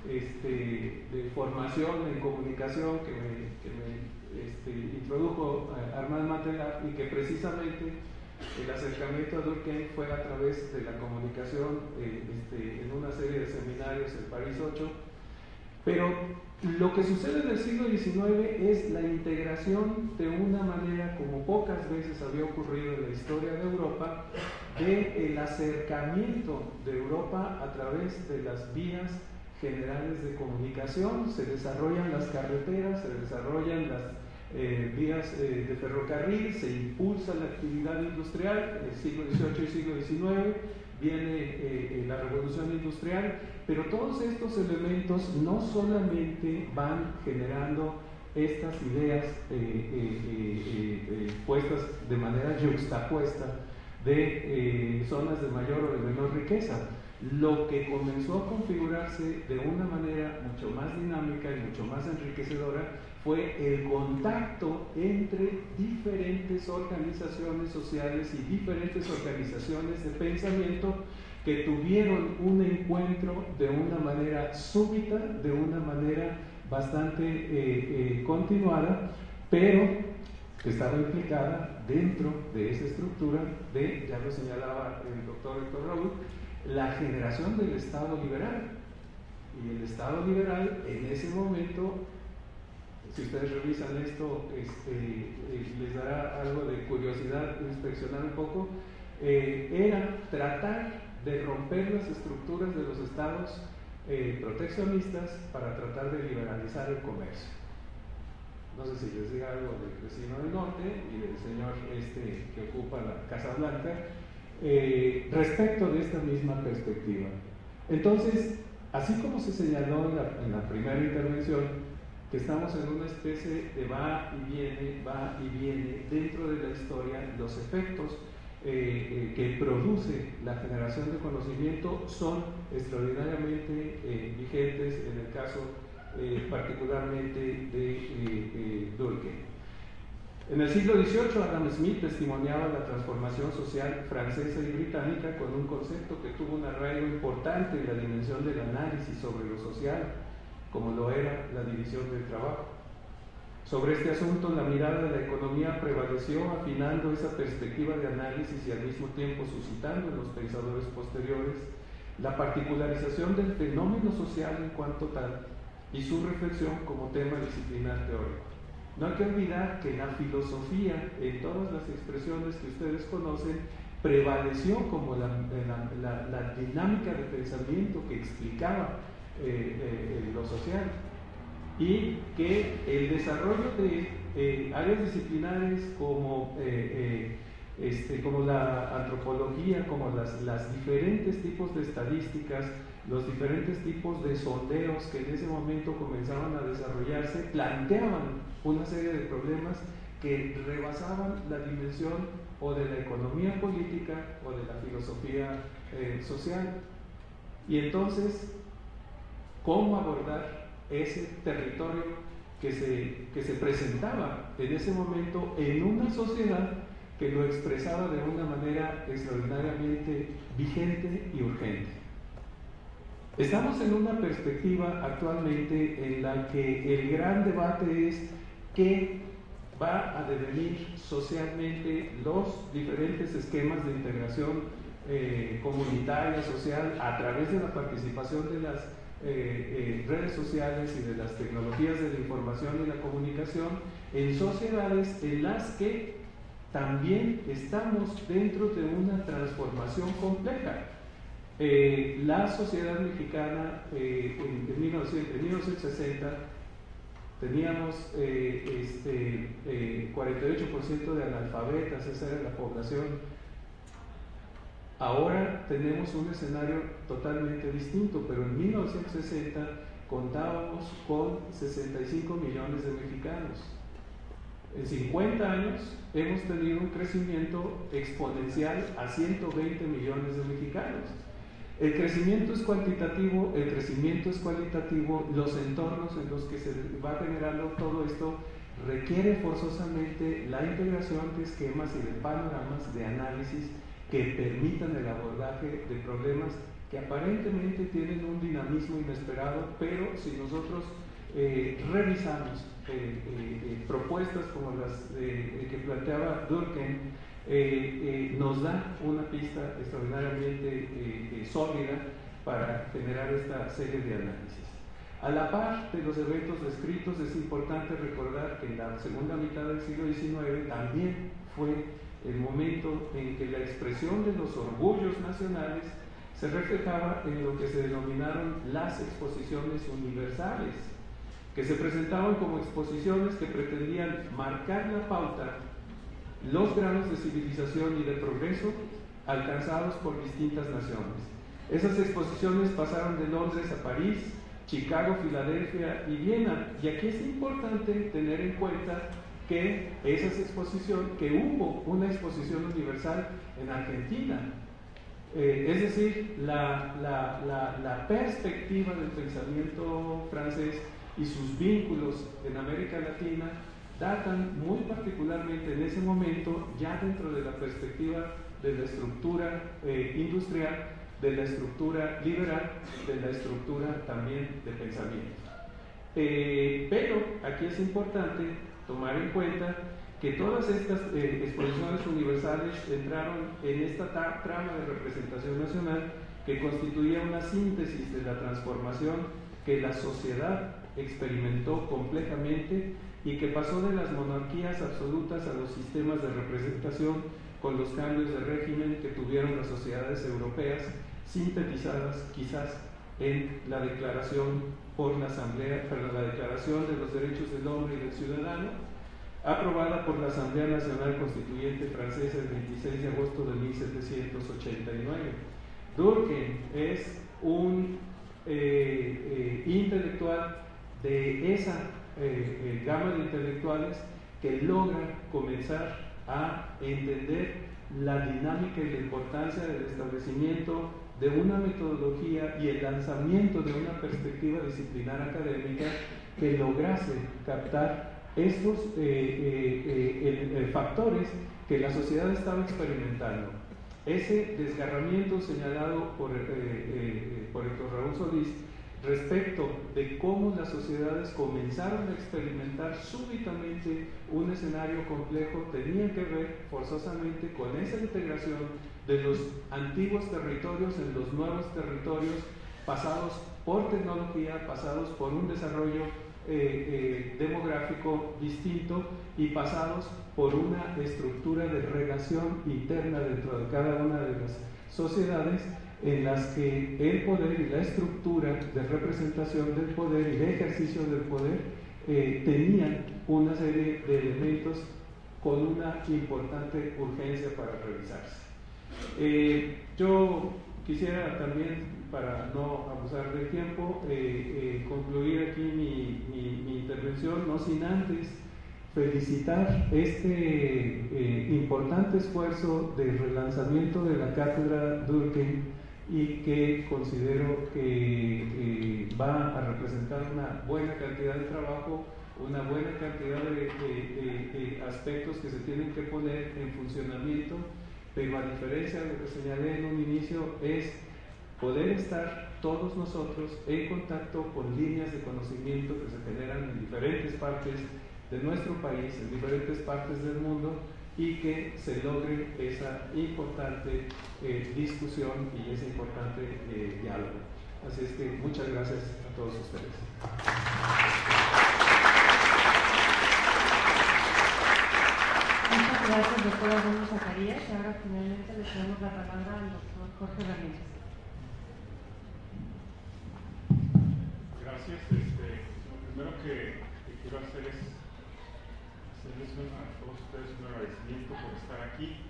de formación en comunicación que me introdujo Armand Matelar, y que precisamente el acercamiento a Durkheim fue a través de la comunicación en una serie de seminarios en París 8. Pero lo que sucede en el siglo XIX es la integración de una manera como pocas veces había ocurrido en la historia de Europa, del acercamiento de Europa a través de las vías generales de comunicación. Se desarrollan las carreteras, se desarrollan las vías de ferrocarril, se impulsa la actividad industrial. En el siglo XVIII y siglo XIX viene la revolución industrial, pero todos estos elementos no solamente van generando estas ideas puestas de manera yuxtapuesta de zonas de mayor o de menor riqueza. Lo que comenzó a configurarse de una manera mucho más dinámica y mucho más enriquecedora fue el contacto entre diferentes organizaciones sociales y diferentes organizaciones de pensamiento que tuvieron un encuentro de una manera súbita, de una manera bastante continuada, pero que estaba implicada dentro de esa estructura de, ya lo señalaba el doctor Héctor Raúl, la generación del Estado liberal. Y el Estado liberal en ese momento, si ustedes revisan esto, les dará algo de curiosidad inspeccionar un poco, era tratar de romper las estructuras de los estados proteccionistas para tratar de liberalizar el comercio. No sé si les diga algo del vecino del norte y del señor que ocupa la Casa Blanca respecto de esta misma perspectiva. Entonces, así como se señaló en la primera intervención, que estamos en una especie de va y viene dentro de la historia, los efectos que produce la generación de conocimiento son extraordinariamente vigentes en el caso particularmente de Durkheim. En el siglo XVIII, Adam Smith testimoniaba la transformación social francesa y británica con un concepto que tuvo un arraigo importante en la dimensión del análisis sobre lo social, como lo era la división del trabajo. Sobre este asunto, la mirada de la economía prevaleció, afinando esa perspectiva de análisis y al mismo tiempo suscitando en los pensadores posteriores la particularización del fenómeno social en cuanto tal y su reflexión como tema disciplinar teórico. No hay que olvidar que la filosofía, en todas las expresiones que ustedes conocen, prevaleció como la dinámica de pensamiento que explicaba lo social, y que el desarrollo de áreas disciplinares como la antropología, como las diferentes tipos de estadísticas, los diferentes tipos de sondeos que en ese momento comenzaban a desarrollarse, planteaban una serie de problemas que rebasaban la dimensión o de la economía política o de la filosofía social. Y entonces, ¿cómo abordar ese territorio que se presentaba en ese momento en una sociedad que lo expresaba de una manera extraordinariamente vigente y urgente? Estamos en una perspectiva actualmente en la que el gran debate es qué va a devenir socialmente los diferentes esquemas de integración comunitaria, social, a través de la participación de las redes sociales y de las tecnologías de la información y la comunicación en sociedades en las que también estamos dentro de una transformación compleja. La sociedad mexicana en 1960 teníamos 48% de analfabetas, esa era la población. Ahora tenemos un escenario totalmente distinto, pero en 1960 contábamos con 65 millones de mexicanos. En 50 años hemos tenido un crecimiento exponencial a 120 millones de mexicanos. El crecimiento es cuantitativo, el crecimiento es cualitativo, los entornos en los que se va generando todo esto requiere forzosamente la integración de esquemas y de panoramas de análisis que permitan el abordaje de problemas que aparentemente tienen un dinamismo inesperado, pero si nosotros revisamos propuestas como las que planteaba Durkheim, nos da una pista extraordinariamente sólida para generar esta serie de análisis. A la par de los eventos descritos, es importante recordar que en la segunda mitad del siglo XIX también fue el momento en que la expresión de los orgullos nacionales se reflejaba en lo que se denominaron las exposiciones universales, que se presentaban como exposiciones que pretendían marcar la pauta, los grados de civilización y de progreso alcanzados por distintas naciones. Esas exposiciones pasaron de Londres a París, Chicago, Filadelfia y Viena, y aquí es importante tener en cuenta que que hubo una exposición universal en Argentina. Es decir, la perspectiva del pensamiento francés y sus vínculos en América Latina datan muy particularmente en ese momento ya dentro de la perspectiva de la estructura industrial, de la estructura liberal, de la estructura también de pensamiento. Pero aquí es importante tomar en cuenta que todas estas exposiciones universales entraron en esta trama de representación nacional que constituía una síntesis de la transformación que la sociedad experimentó completamente y que pasó de las monarquías absolutas a los sistemas de representación con los cambios de régimen que tuvieron las sociedades europeas, sintetizadas quizás en la declaración por la Asamblea, la Declaración de los Derechos del Hombre y del Ciudadano, aprobada por la Asamblea Nacional Constituyente Francesa el 26 de agosto de 1789. Durkheim es un intelectual de esa gama de intelectuales que logra comenzar a entender la dinámica y la importancia del establecimiento de una metodología y el lanzamiento de una perspectiva disciplinar académica que lograse captar estos factores que la sociedad estaba experimentando. Ese desgarramiento señalado por Héctor Raúl Solís respecto de cómo las sociedades comenzaron a experimentar súbitamente un escenario complejo tenía que ver forzosamente con esa integración de los antiguos territorios en los nuevos territorios, pasados por tecnología, pasados por un desarrollo demográfico distinto y pasados por una estructura de relación interna dentro de cada una de las sociedades en las que el poder y la estructura de representación del poder y de ejercicio del poder tenían una serie de elementos con una importante urgencia para revisarse. Yo quisiera también, para no abusar del tiempo, concluir aquí mi intervención, no sin antes felicitar este importante esfuerzo de relanzamiento de la cátedra Durkheim y que considero que va a representar una buena cantidad de trabajo, una buena cantidad de aspectos que se tienen que poner en funcionamiento, pero a diferencia de lo que señalé en un inicio, es poder estar todos nosotros en contacto con líneas de conocimiento que se generan en diferentes partes de nuestro país, en diferentes partes del mundo, y que se logre esa importante discusión y ese importante diálogo. Así es que muchas gracias a todos ustedes. Muchas gracias, doctor Armando Zacarías. Y ahora finalmente le cedemos la palabra al doctor Jorge Ramírez. Gracias. Lo primero que quiero hacer es hacerles a todos ustedes un agradecimiento por estar aquí.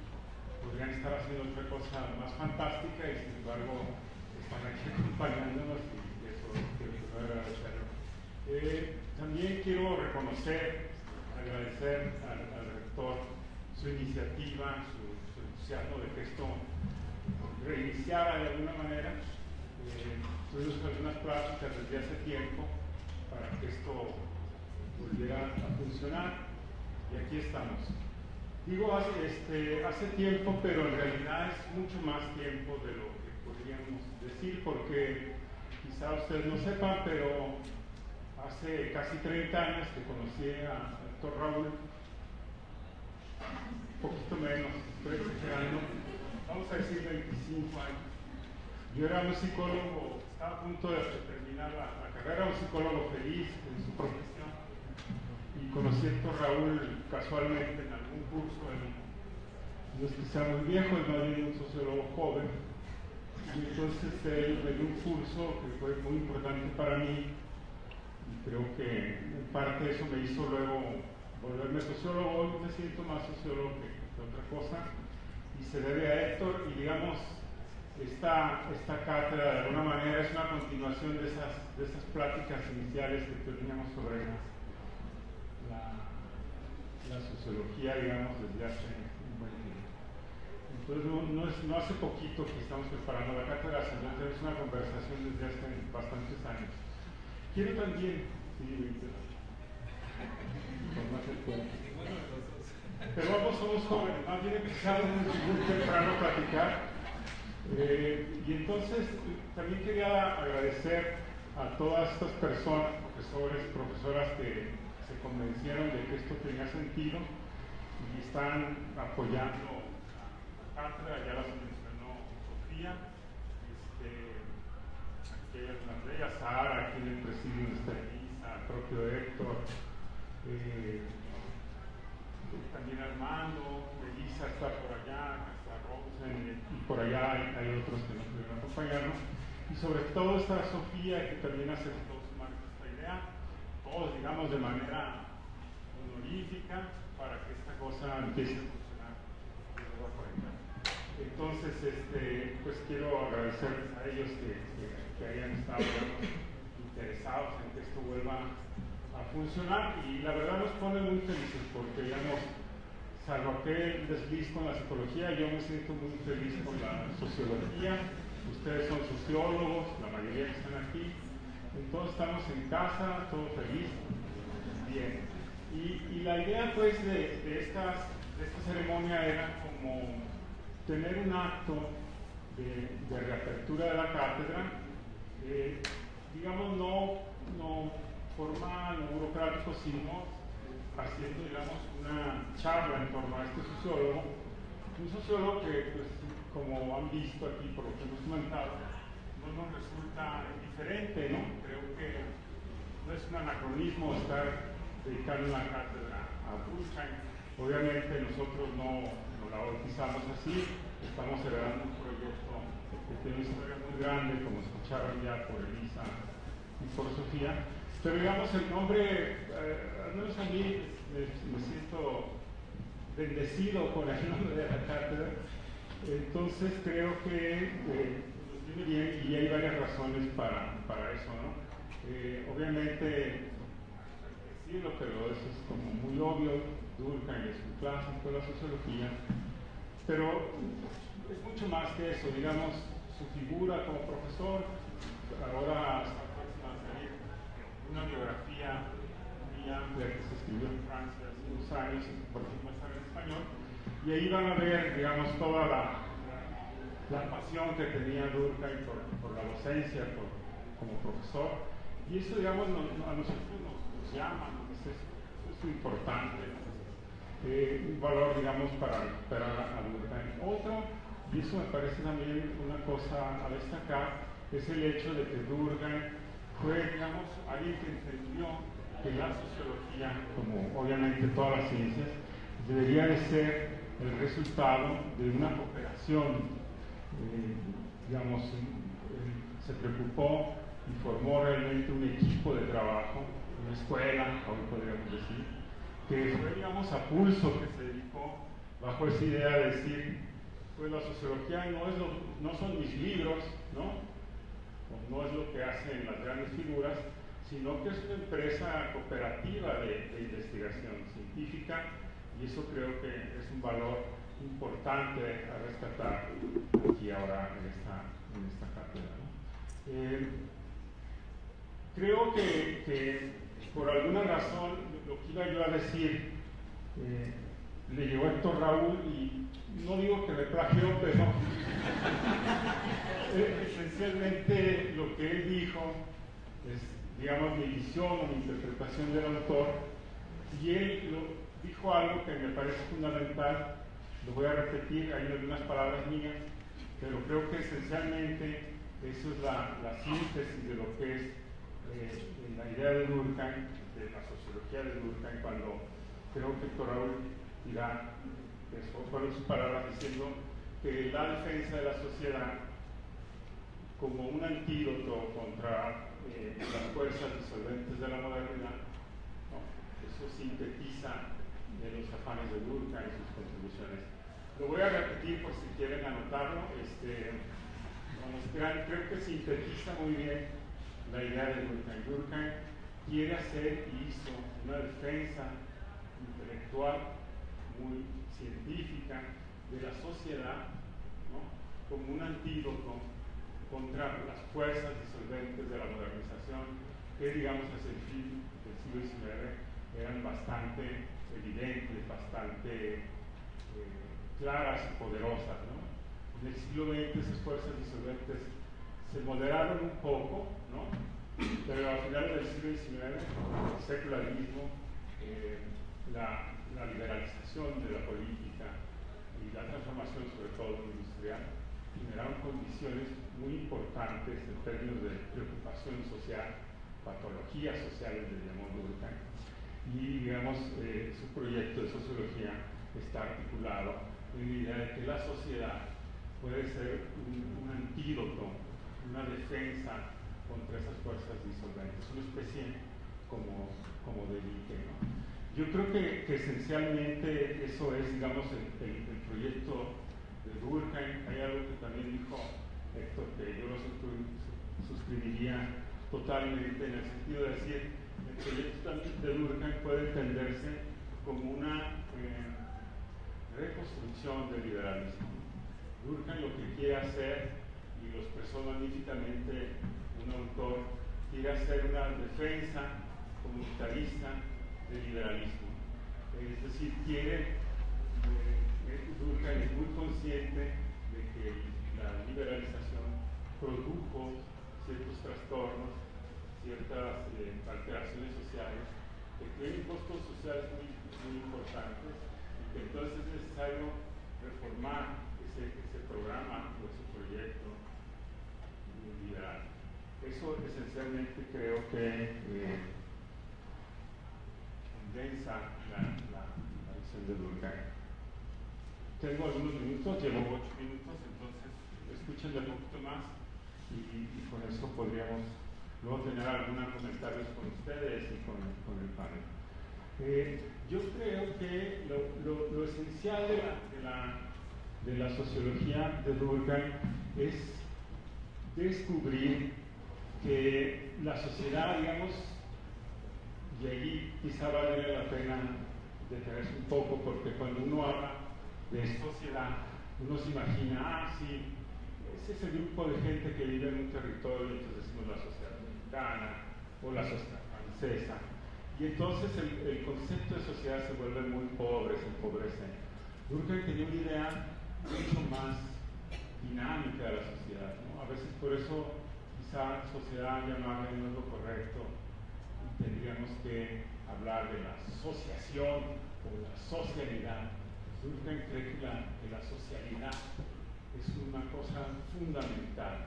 Podrían estar haciendo otra cosa más fantástica y sin embargo están aquí acompañándonos y eso quiero agradecerlo. También quiero agradecer al rector su iniciativa, su entusiasmo de que esto reiniciara de alguna manera. Tuvimos algunas prácticas desde hace tiempo para que esto volviera a funcionar y aquí estamos. Digo hace tiempo, pero en realidad es mucho más tiempo de lo que podríamos decir, porque quizá ustedes no sepan, pero hace casi 30 años que conocí a Héctor Raúl, un poquito menos, estoy exagerando, vamos a decir 25 años. Yo era un psicólogo, estaba a punto de terminar la carrera, un psicólogo feliz en su profesión, y conocí a Héctor Raúl casualmente en algún curso, no es que sea muy viejo, es más bien un sociólogo joven, y entonces él me dio un curso que fue muy importante para mí, y creo que en parte eso me hizo luego volverme sociólogo. Hoy me siento más sociólogo que otra cosa, y se debe a Héctor, y digamos, esta cátedra de alguna manera es una continuación de esas pláticas iniciales que teníamos sobre la sociología, digamos, desde hace un buen tiempo. Entonces, no hace poquito que estamos preparando la cátedra, sino es una conversación desde hace bastantes años. Quiero también, pero ambos somos jóvenes, más bien empezamos muy temprano a platicar. Y entonces también quería agradecer a todas estas personas, profesores, profesoras que se convencieron de que esto tenía sentido y están apoyando la cátedra. Ya las mencionó Sofía, Andrea, Sara, aquí en el presidio está Elisa, el propio Héctor, también Armando, Elisa está por allá, está Rosen, y por allá hay otros que nos pudieron acompañarnos, y sobre todo está Sofía, que también aceptó sumar esta idea, todos digamos de manera honorífica, para que esta cosa empiece a funcionar de nueva cuenta. Entonces, pues quiero agradecerles a ellos que hayan estado interesados en que esto vuelva a funcionar, y la verdad nos pone muy felices porque, digamos, salvo aquel desliz con la psicología, yo me siento muy feliz con la sociología. Ustedes son sociólogos, la mayoría que están aquí, entonces estamos en casa, todo feliz, bien. Y la idea pues de esta ceremonia era como tener un acto de reapertura de la cátedra, digamos no formal, no burocrático, sino haciendo, digamos, una charla en torno a este sociólogo, un sociólogo que, pues, como han visto aquí por lo que hemos comentado, no nos resulta indiferente, ¿no? Creo que no es un anacronismo estar dedicando una cátedra a Durkheim. Obviamente nosotros no la bautizamos así, estamos heredando un proyecto que tiene una historia muy grande, como escucharon ya por Elisa y por Sofía. Pero digamos, el nombre, al menos a mí me siento bendecido con el nombre de la cátedra. Entonces creo que nos viene bien, y hay varias razones para eso, ¿no? Obviamente, decirlo, pero eso es como muy obvio, Durkheim es un clásico de la sociología, pero es mucho más que eso, digamos, su figura como profesor. Ahora está próxima a salir una biografía muy amplia que se escribió en Francia hace unos años, y por fin va a estar en español, y ahí van a ver, digamos, toda la pasión que tenía Durkheim por la docencia, como profesor, y eso, digamos, a nosotros nos llama, es importante, un valor, digamos, para recuperar a Durkheim. Otro, y eso me parece también una cosa a destacar, es el hecho de que Durkheim fue, digamos, alguien que entendió que la sociología, como obviamente todas las ciencias, debería de ser el resultado de una cooperación. Digamos, se preocupó y formó realmente un equipo de trabajo, una escuela, hoy podríamos decir, que fue, digamos, a pulso, que se dedicó bajo esa idea de decir, pues la sociología no son mis libros, ¿no? No es lo que hacen las grandes figuras, sino que es una empresa cooperativa de investigación científica, y eso creo que es un valor importante a rescatar aquí ahora en esta cátedra, ¿no? Creo que por alguna razón lo que iba yo a decir le llegó a Héctor Raúl, y no digo que me plagió, pero esencialmente lo que él dijo es, digamos, mi visión o mi interpretación del autor, y él dijo algo que me parece fundamental. Lo voy a repetir, hay algunas palabras mías, pero creo que esencialmente Eso es la síntesis de lo que es la idea de Durkheim, de la sociología de Durkheim, cuando creo que Héctor Raúl dirá, fueron sus palabras diciendo que la defensa de la sociedad como un antídoto contra las fuerzas disolventes de la modernidad, ¿no? Eso sintetiza los afanes de Durkheim y sus contribuciones. Lo voy a repetir por si quieren anotarlo. Creo que sintetiza muy bien la idea de Durkheim. Durkheim quiere hacer y hizo una defensa intelectual muy científica de la sociedad, ¿no? Como un antídoto contra las fuerzas disolventes de la modernización que, digamos, hacia el fin del siglo XIX eran bastante evidentes, bastante claras y poderosas, ¿no? En el siglo XX esas fuerzas disolventes se moderaron un poco, ¿no? Pero a finales del siglo XIX el secularismo, la liberalización de la política y la transformación, sobre todo industrial, generaron condiciones muy importantes en términos de preocupación social, patologías sociales, le llamó Durkheim, y digamos su proyecto de sociología está articulado en la idea de que la sociedad puede ser un antídoto, una defensa contra esas fuerzas disolventes, una especie como de dique, ¿no? Yo creo que esencialmente eso es, digamos, el proyecto de Durkheim. Hay algo que también dijo Héctor, que yo lo suscribiría totalmente, en el sentido de decir, el proyecto también de Durkheim puede entenderse como una reconstrucción del liberalismo. Durkheim lo que quiere hacer, y lo expresó magníficamente un autor, quiere hacer una defensa comunitarista del liberalismo. Es decir, Durkheim es muy consciente de que la liberalización produjo ciertos trastornos, ciertas alteraciones sociales, que tienen costos sociales muy, muy importantes, y que entonces es necesario reformar ese programa o ese proyecto liberal. Eso esencialmente creo que condensa la visión de Durkheim. Tengo algunos minutos, llevo 8 minutos, entonces escúchenme un poquito más y con eso podríamos luego tener algunos comentarios con ustedes y con el panel. Yo creo que lo esencial de la sociología de Durkheim es descubrir que la sociedad, digamos, y allí quizá vale la pena detenerse un poco, porque cuando uno habla de sociedad, uno se imagina, sí, ese es el grupo de gente que vive en un territorio, entonces decimos la sociedad mexicana o la sociedad francesa, y entonces el concepto de sociedad se vuelve muy pobre, se empobrece. Durkheim tenía una idea mucho más dinámica de la sociedad, ¿no? A veces por eso quizá sociedad llamarle no es lo correcto, y tendríamos que hablar de la asociación o la socialidad. Durkheim cree que la socialidad es una cosa fundamental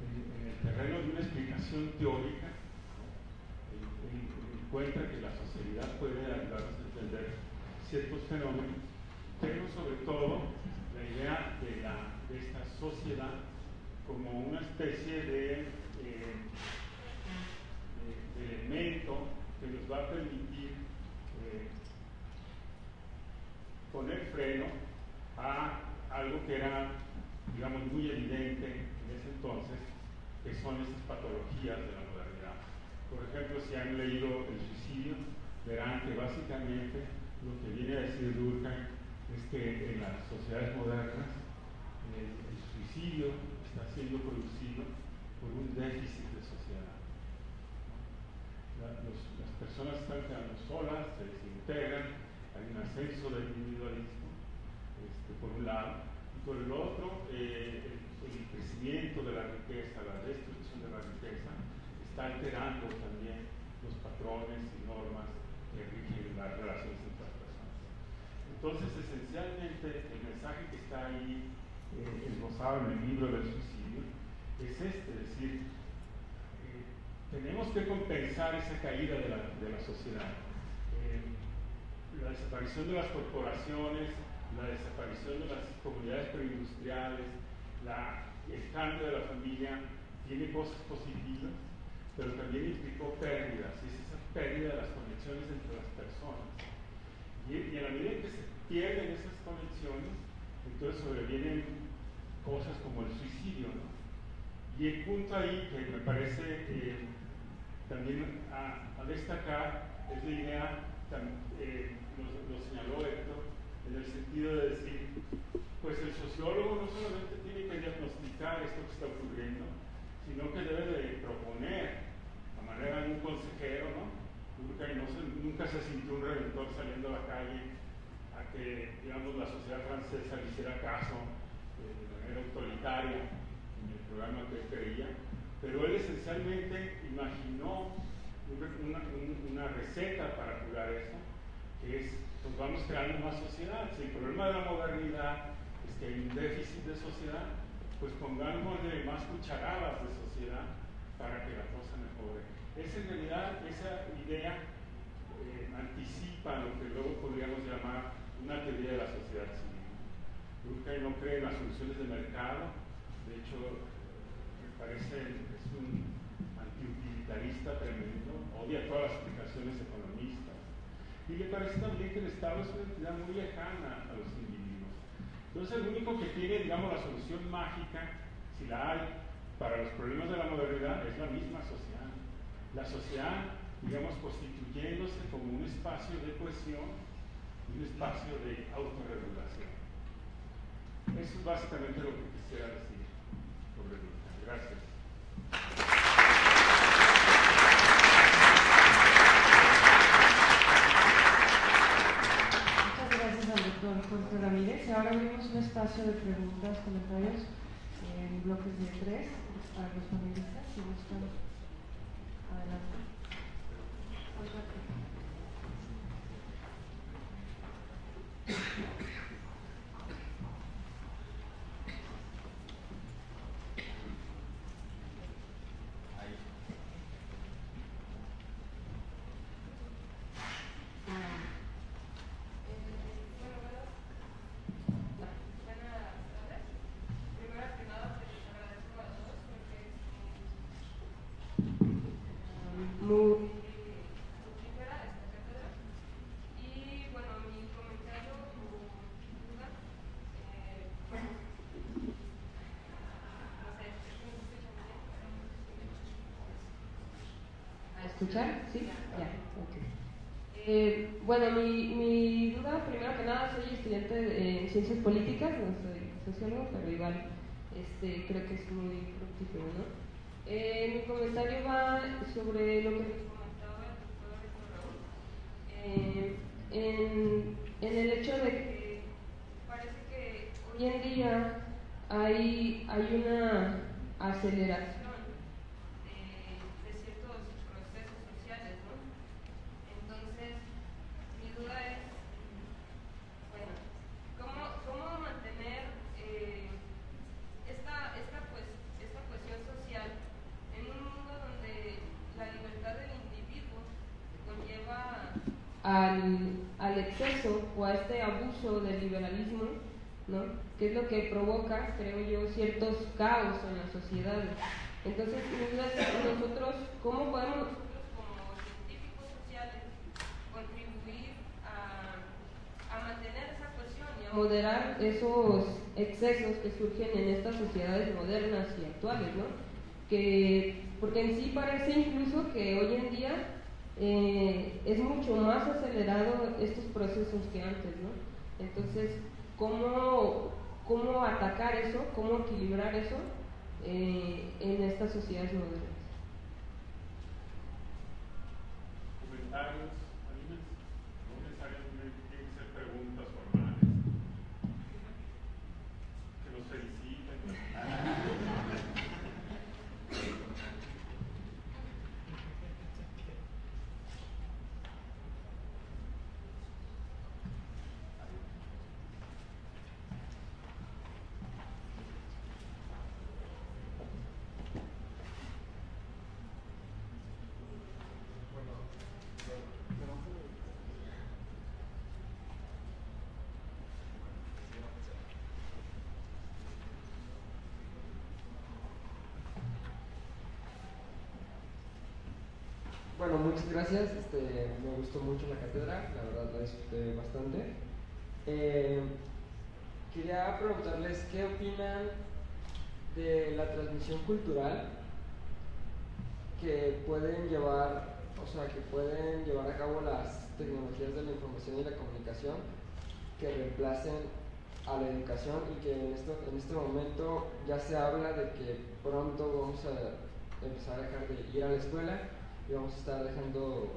en el terreno de una explicación teórica. Él encuentra que la socialidad puede ayudarnos a entender ciertos fenómenos, pero sobre todo la idea de esta sociedad como una especie de elemento que nos va a permitir poner freno a algo que era, digamos, muy evidente en ese entonces, que son esas patologías de la modernidad. Por ejemplo, si han leído El suicidio, verán que básicamente lo que viene a decir Durkheim es que en las sociedades modernas el suicidio está siendo producido por un déficit de sociedad. Las personas están quedando solas, se desintegran, hay un ascenso del individualismo, por un lado, y por el otro, el crecimiento de la riqueza, la destrucción de la riqueza, está alterando también los patrones y normas que rigen las relaciones entre las personas. Entonces, esencialmente, el mensaje que está ahí esbozado en el libro del suicidio es este, es decir, tenemos que compensar esa caída de la sociedad. La desaparición de las corporaciones, la desaparición de las comunidades preindustriales, el cambio de la familia tiene cosas positivas, pero también implicó pérdidas, y es esa pérdida de las conexiones entre las personas. Y a la medida que se pierden esas conexiones, entonces sobrevienen cosas como el suicidio, ¿no? Y el punto ahí que me parece también a destacar es la idea, lo señaló Héctor, en el sentido de decir, pues el sociólogo no solamente tiene que diagnosticar esto que está ocurriendo, sino que debe de proponer, a manera de un consejero, ¿no? Nunca se sintió un redentor saliendo a la calle a que, digamos, la sociedad francesa le hiciera caso de manera autoritaria en el programa que él creía, pero él esencialmente imaginó una receta para curar eso, que es, pues vamos creando más sociedad. Si el problema de la modernidad es que hay un déficit de sociedad, pues pongámosle más cucharadas de sociedad para que la cosa mejore. En realidad, esa idea anticipa lo que luego podríamos llamar una teoría de la sociedad civil. Durkheim no cree en las soluciones de mercado, de hecho, me parece es un antiutilitarista tremendo, odia todas las explicaciones economistas, y le parece también que el Estado es una entidad muy lejana a los individuos. Entonces, el único que tiene, digamos, la solución mágica, si la hay, para los problemas de la modernidad es la misma sociedad. La sociedad, digamos, constituyéndose como un espacio de cohesión, un espacio de autorregulación. Eso es básicamente lo que quisiera decir sobre Durkheim. Gracias. Muchas gracias al doctor Jorge Ramírez. Ahora abrimos un espacio de preguntas, comentarios en bloques de 3 para los panelistas. Si gustan, adelante. Y bueno, mi comentario o duda, no sé, ¿A escuchar? Sí, ya. Okay. Bueno, mi duda, primero que nada, soy estudiante en ciencias políticas, no soy sociólogo, pero igual creo que es muy fructífero, ¿no? Mi comentario va sobre lo que nos comentaba el doctor Raúl, en el hecho de que parece que hoy en día hay una aceleración de ciertos procesos sociales, ¿no? Entonces, mi duda es, bueno, ¿cómo mantener esta cuestión social en un mundo donde la libertad del individuo conlleva al exceso o a este abuso del liberalismo, ¿no? Que es lo que provoca, creo yo, ciertos caos en las sociedades? Entonces, mi duda es nosotros, ¿cómo podemos nosotros como científicos sociales contribuir a mantener esa cuestión y a moderar esos excesos que surgen en estas sociedades modernas y actuales, ¿no? Porque en sí parece incluso que hoy en día es mucho más acelerado estos procesos que antes, ¿no? Entonces, ¿cómo atacar eso? ¿Cómo equilibrar eso en estas sociedades modernas? Comentarios, no necesariamente tienen que ser preguntas formales. Que los feliciten. Bueno, muchas gracias. Me gustó mucho la cátedra, la verdad la disfruté bastante. Quería preguntarles qué opinan de la transmisión cultural que pueden llevar, que pueden llevar a cabo las tecnologías de la información y la comunicación que reemplacen a la educación, y que en este momento ya se habla de que pronto vamos a empezar a dejar de ir a la escuela y vamos a estar dejando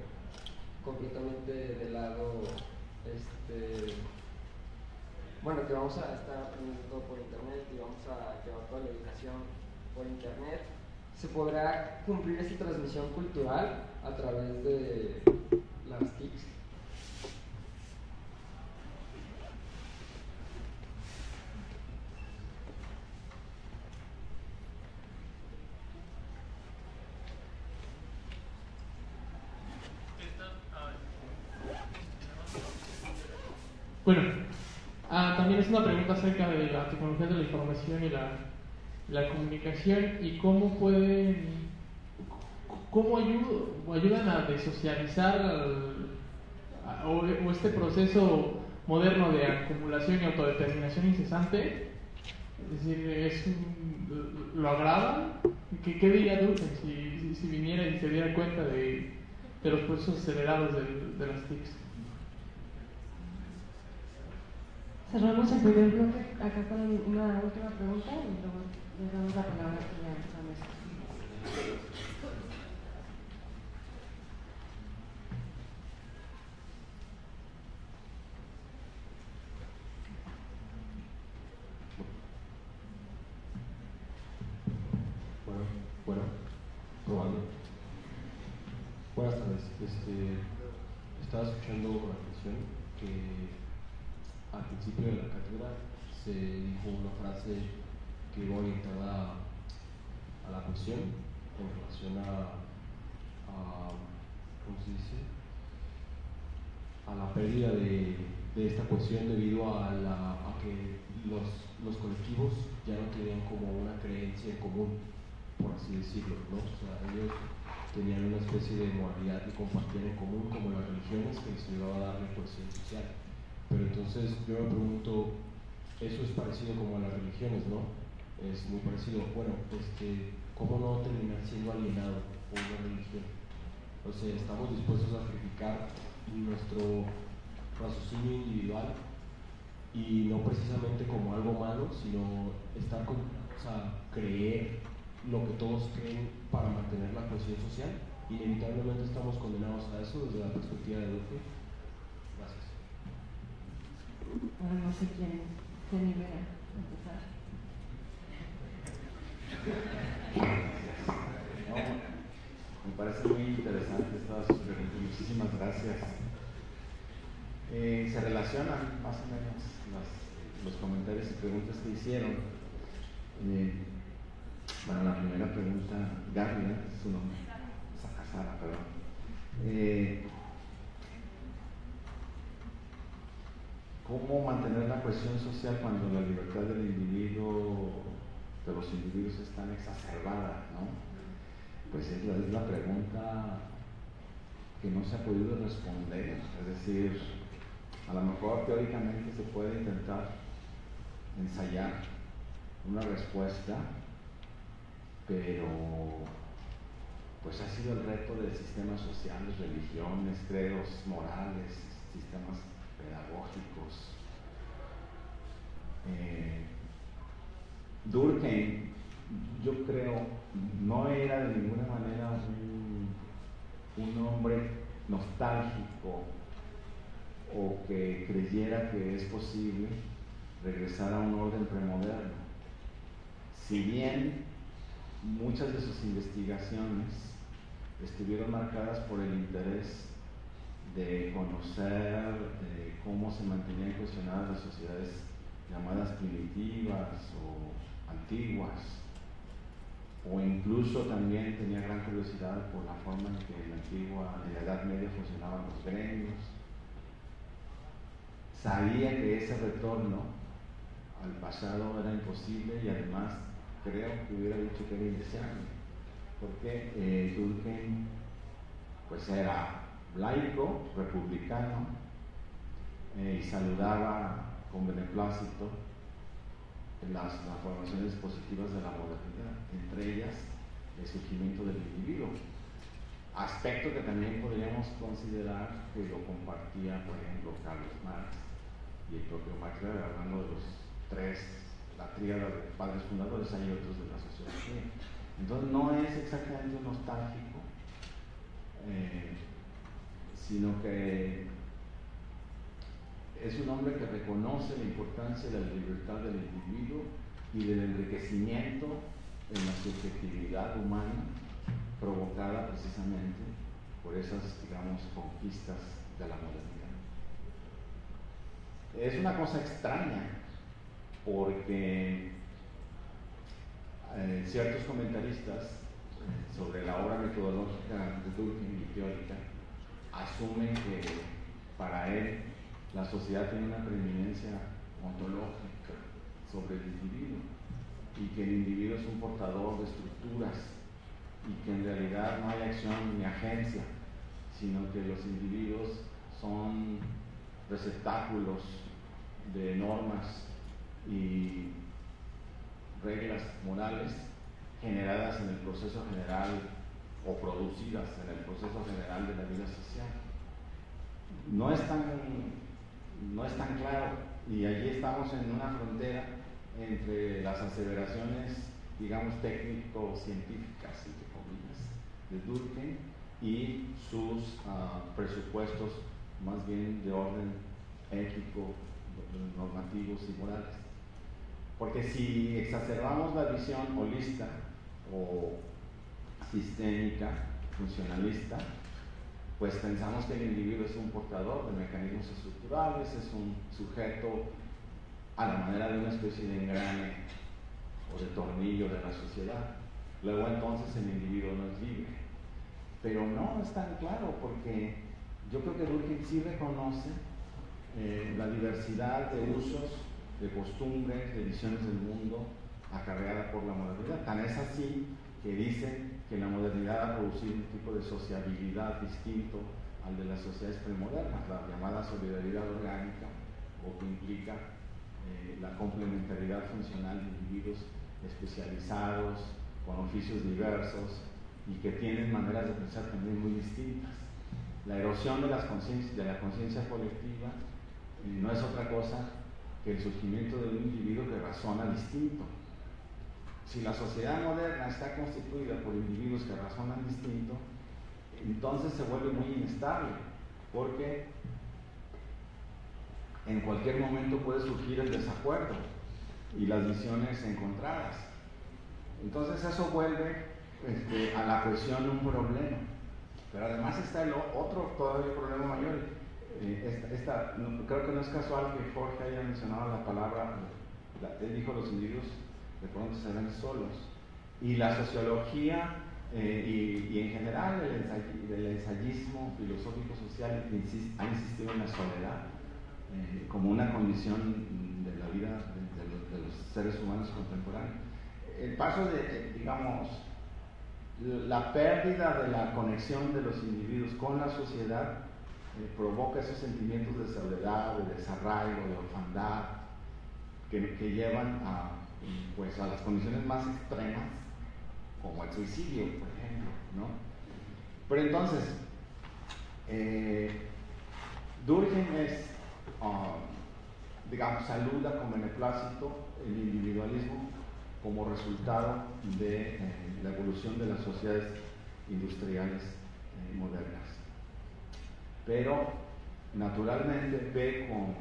completamente de lado que vamos a estar aprendiendo todo por internet y vamos a llevar toda la educación por internet. ¿Se podrá cumplir esta transmisión cultural a través de las TICs? Bueno, también es una pregunta acerca de la tecnología de la información y la comunicación y cómo ayudan a desocializar o este proceso moderno de acumulación y autodeterminación incesante. Es decir, ¿lo agravan? ¿Qué diría Durkheim si viniera y se diera cuenta de los procesos acelerados de las TICs? Cerramos el primer bloque acá con una última pregunta y luego les damos la palabra a la mesa. Bueno, probando. Buenas tardes. Estaba escuchando con atención que al principio de la cátedra se dijo una frase que iba orientada a la cuestión en relación a ¿cómo se dice? A la pérdida de esta cuestión debido a que los colectivos ya no tenían como una creencia en común, por así decirlo, ¿no? O sea, ellos tenían una especie de moralidad que compartían en común, como las religiones, que les ayudaba a darle cohesión social. Pero entonces yo me pregunto, eso es parecido como a las religiones, ¿no? Es muy parecido. Bueno, ¿cómo no terminar siendo alienado por una religión? O sea, estamos dispuestos a sacrificar nuestro raciocinio individual, y no precisamente como algo malo, sino creer lo que todos creen para mantener la cohesión social. Inevitablemente estamos condenados a eso desde la perspectiva de Durkheim. Gracias. Ahora no sé quién se anime a empezar. Me parece muy interesante todas sus preguntas. Muchísimas gracias. Se relacionan más o menos los comentarios y preguntas que hicieron. Bueno, la primera pregunta, Gabriela, es su nombre, Sara, perdón. ¿Cómo mantener la cohesión social cuando la libertad de los individuos es tan exacerbada, ¿no? Pues es la pregunta que no se ha podido responder. Es decir, a lo mejor teóricamente se puede intentar ensayar una respuesta, pero pues ha sido el reto de sistemas sociales, religiones, credos morales, sistemas pedagógicos. Durkheim, yo creo, no era de ninguna manera un hombre nostálgico o que creyera que es posible regresar a un orden premoderno. Si bien muchas de sus investigaciones estuvieron marcadas por el interés de conocer cómo se mantenían cohesionadas las sociedades llamadas primitivas o antiguas, o incluso también tenía gran curiosidad por la forma en que en la Edad Media funcionaban los gremios. Sabía que ese retorno al pasado era imposible, y además creo que hubiera dicho que era indeseable, porque Durkheim pues era laico, republicano, y saludaba con beneplácito las transformaciones positivas de la modernidad, entre ellas el surgimiento del individuo, aspecto que también podríamos considerar que lo compartía, por ejemplo, Carlos Marx y el propio Max Weber, hablando de los tres, la tríada de padres fundadores. Hay otros de la sociología. Entonces no es exactamente nostálgico, sino que es un hombre que reconoce la importancia de la libertad del individuo y del enriquecimiento en la subjetividad humana provocada precisamente por esas, digamos, conquistas de la modernidad. Es una cosa extraña porque ciertos comentaristas sobre la obra metodológica de Durkheim y teórica asumen que para él la sociedad tiene una preeminencia ontológica sobre el individuo y que el individuo es un portador de estructuras y que en realidad no hay acción ni agencia, sino que los individuos son receptáculos de normas y reglas morales generadas en el proceso general o producidas en el proceso general de la vida social. No es tan claro, y allí estamos en una frontera entre las aseveraciones, digamos, técnico-científicas, entre comillas, de Durkheim y sus presupuestos más bien de orden ético, normativos y morales. Porque si exacerbamos la visión holista o sistémica, funcionalista, pues pensamos que el individuo es un portador de mecanismos estructurales, es un sujeto a la manera de una especie de engrane o de tornillo de la sociedad. Luego entonces el individuo no es libre. Pero no es tan claro, porque yo creo que Durkheim sí reconoce la diversidad de usos, de costumbres, de visiones del mundo acarreada por la modernidad. Tan es así que dice que la modernidad ha producido un tipo de sociabilidad distinto al de las sociedades premodernas, la llamada solidaridad orgánica, o que implica la complementariedad funcional de individuos especializados, con oficios diversos y que tienen maneras de pensar también muy distintas. La erosión de la conciencia colectiva no es otra cosa que el surgimiento de un individuo que razona distinto. Si la sociedad moderna está constituida por individuos que razonan distinto, entonces se vuelve muy inestable, porque en cualquier momento puede surgir el desacuerdo y las visiones encontradas. Entonces eso vuelve a la cohesión un problema. Pero además está el otro todavía problema mayor. Creo que no es casual que Jorge haya mencionado la palabra, él dijo los individuos de pronto se ven solos, y la sociología y en general el ensayismo filosófico social ha insistido en la soledad como una condición de la vida de los seres humanos contemporáneos. El paso de, digamos, la pérdida de la conexión de los individuos con la sociedad provoca esos sentimientos de soledad, de desarraigo, de orfandad, que llevan a las condiciones más extremas, como el suicidio, por ejemplo, ¿no? Pero entonces, Durkheim saluda con beneplácito el individualismo como resultado de la evolución de las sociedades industriales modernas. Pero naturalmente ve con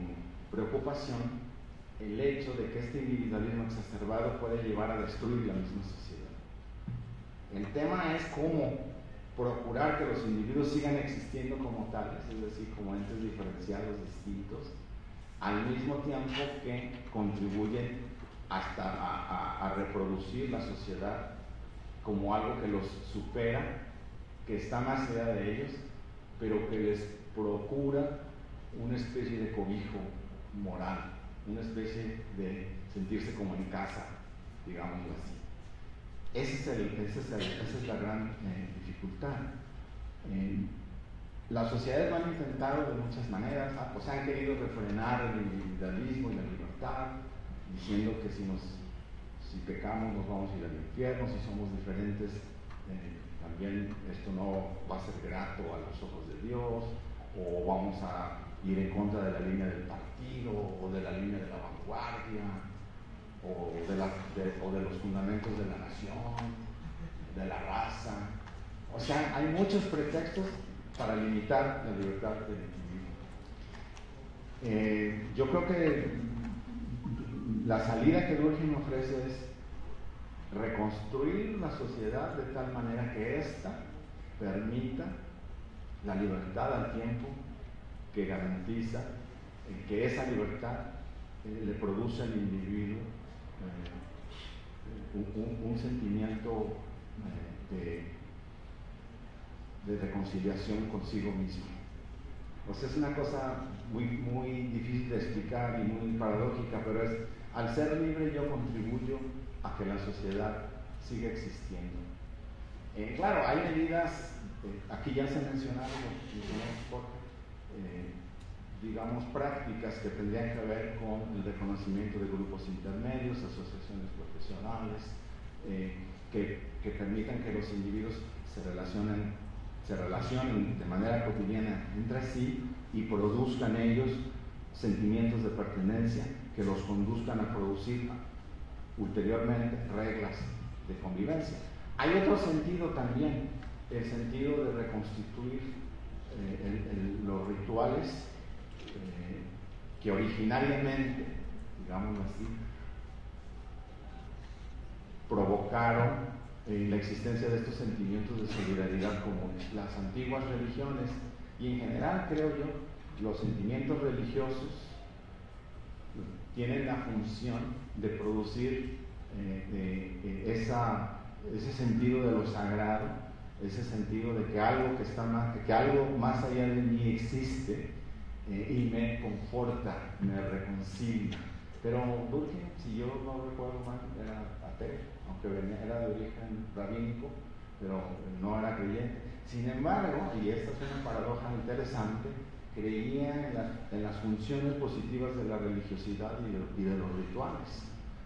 preocupación el hecho de que este individualismo exacerbado puede llevar a destruir la misma sociedad. El tema es cómo procurar que los individuos sigan existiendo como tales, es decir, como entes diferenciados, distintos, al mismo tiempo que contribuyen hasta a reproducir la sociedad como algo que los supera, que está más allá de ellos, pero que les procura una especie de cobijo moral, una especie de sentirse como en casa, digámoslo así. Esa es la gran dificultad. Las sociedades lo han intentado de muchas maneras, o sea, han querido refrenar el individualismo y la libertad, diciendo que si pecamos nos vamos a ir al infierno, si somos diferentes, también esto no va a ser grato a los ojos de Dios, o vamos a ir en contra de la línea del partido, o de la línea de la vanguardia, o de los fundamentos de la nación, de la raza. O sea, hay muchos pretextos para limitar la libertad del individuo. Yo creo que la salida que Durkheim ofrece es reconstruir la sociedad de tal manera que ésta permita la libertad al tiempo, que garantiza que esa libertad le produce al individuo un sentimiento de reconciliación consigo mismo. O sea, es una cosa muy difícil de explicar y muy paradójica, pero es, al ser libre yo contribuyo a que la sociedad siga existiendo. Claro, hay medidas, aquí ya se mencionaron, digamos, prácticas que tendrían que ver con el reconocimiento de grupos intermedios, asociaciones profesionales, que permitan que los individuos se relacionen de manera cotidiana entre sí y produzcan ellos sentimientos de pertenencia que los conduzcan a producir ulteriormente reglas de convivencia. Hay otro sentido también, el sentido de reconstituir los rituales que originariamente, digámoslo así, provocaron la existencia de estos sentimientos de solidaridad comunes. Las antiguas religiones, y en general creo yo, los sentimientos religiosos tienen la función de producir ese sentido de lo sagrado, ese sentido de que algo que algo más allá de mí existe y me conforta, me reconcilia. Pero Durkheim, si yo no recuerdo mal, era ateo, aunque era de origen rabínico, pero no era creyente. Sin embargo, y esta es una paradoja interesante, creía en las funciones positivas de la religiosidad y de los rituales,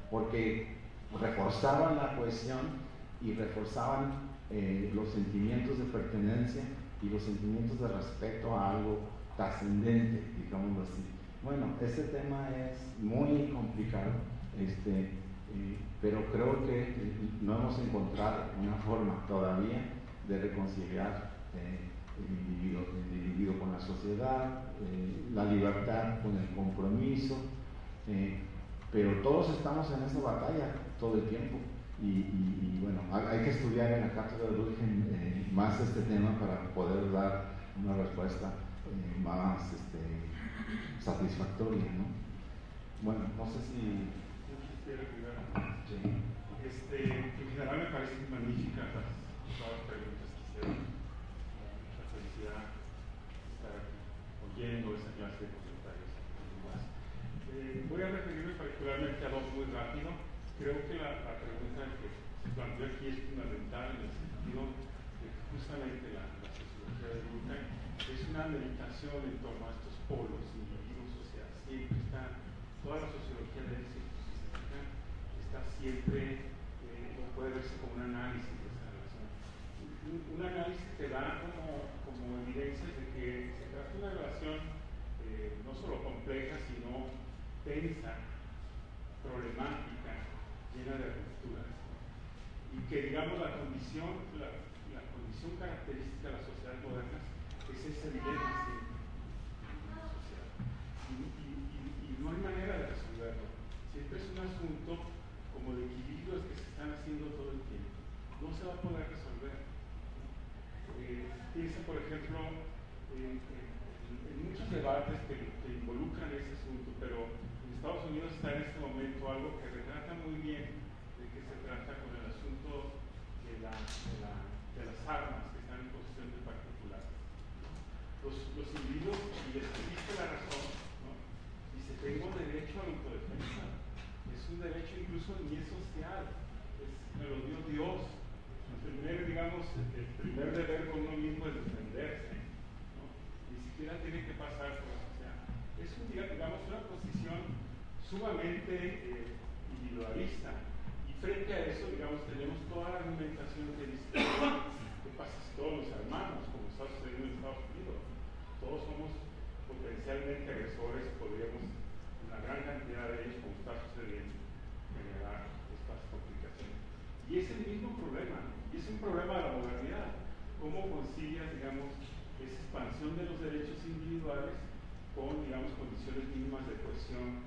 porque reforzaban la cohesión y reforzaban los sentimientos de pertenencia y los sentimientos de respeto a algo trascendente, digámoslo así. Bueno, este tema es muy complicado, pero creo que no hemos encontrado una forma todavía de reconciliar el individuo con la sociedad, la libertad con el compromiso, pero todos estamos en esa batalla todo el tiempo. Y bueno, hay que estudiar en la cátedra de Durkheim más este tema para poder dar una respuesta más satisfactoria, ¿no? Bueno, no sé si... Yo quisiera agregar. Sí. En general me parecen magníficas todas las preguntas que hicieron. Mucha felicidad estar oyendo esa clase de comentarios y demás. Voy a referirme particularmente a dos muy rápido. Creo que la pregunta que se plantea aquí es fundamental en el sentido de que justamente la sociología de Durkheim es una meditación en torno a estos polos, individuos, sociedad. Siempre está, toda la sociología de él está siempre, no puede verse como un análisis de esa relación. Un análisis que da como evidencias de que se trata de una relación no solo compleja, sino tensa, problemática, llena de rupturas, y que digamos la condición característica de las sociedades modernas es ese dilema siempre en la sociedad, y no hay manera de resolverlo. Siempre es un asunto como de equilibrios que se están haciendo todo el tiempo, no se va a poder resolver. Piensa por ejemplo en muchos debates que involucran ese asunto, pero en Estados Unidos está en este momento algo que retrata muy bien de qué se trata con el asunto de las armas que están en posesión de particulares. Los individuos, y les existe la razón, ¿no? Dice, tengo derecho a la autodefensa. Es un derecho incluso ni es social, me lo dio Dios. El primer deber con uno mismo es defender siquiera tiene que pasar por la sociedad. Es digamos, una posición sumamente individualista. Y frente a eso, digamos, tenemos toda la argumentación que dice que pasa si todos los hermanos, como está sucediendo en Estados Unidos, todos somos potencialmente agresores, podríamos, una gran cantidad de ellos, como está sucediendo, generar estas complicaciones. Y es el mismo problema, y es un problema de la modernidad. ¿Cómo concilias, digamos, esa expansión de los derechos individuales con, digamos, condiciones mínimas de cohesión,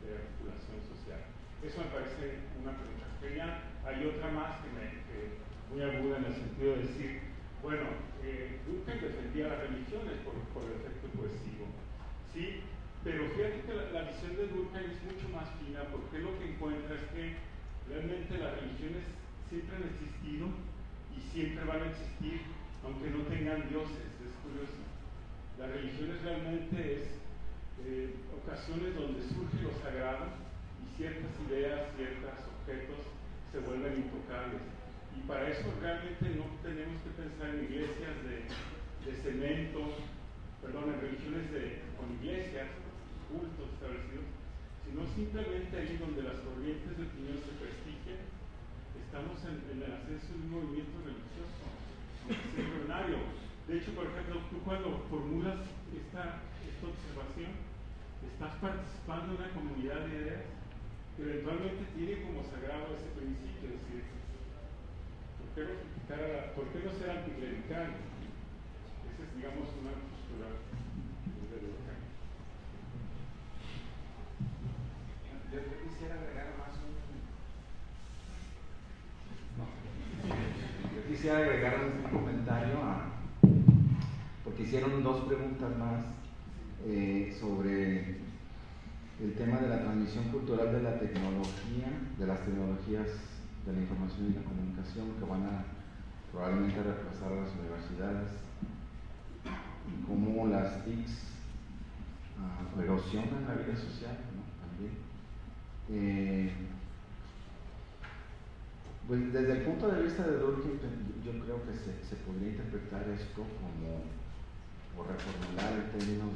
de articulación social? Eso me parece una pregunta genial. Hay otra más que muy aguda en el sentido de decir, bueno, Durkheim defendía las religiones por el efecto cohesivo, ¿sí? Pero fíjate que la visión de Durkheim es mucho más fina, porque lo que encuentra es que realmente las religiones siempre han existido y siempre van a existir, aunque no tengan dioses. Es curioso. Las religiones realmente es ocasiones donde surge lo sagrado y ciertas ideas, ciertos objetos se vuelven intocables. Y para eso realmente no tenemos que pensar en iglesias de cemento, perdón, en religiones con iglesias, cultos establecidos, sino simplemente ahí donde las corrientes de opinión se prestigian. Estamos en el ascenso de un movimiento religioso, extraordinario. De hecho, por ejemplo, tú cuando formulas esta observación, estás participando en una comunidad de ideas que eventualmente tiene como sagrado ese principio, es decir, ¿por qué no ser anticlerical? Esa es, digamos, una postura de Durkheim. Yo quisiera agregar más Yo quisiera agregar un comentario porque hicieron dos preguntas más sobre el tema de la transmisión cultural de la tecnología, de las tecnologías de la información y la comunicación que van a probablemente reemplazar a las universidades, y cómo las TICs erosionan la vida social, ¿no? También. Pues desde el punto de vista de Durkheim, yo creo que se podría interpretar esto como, o reformular en términos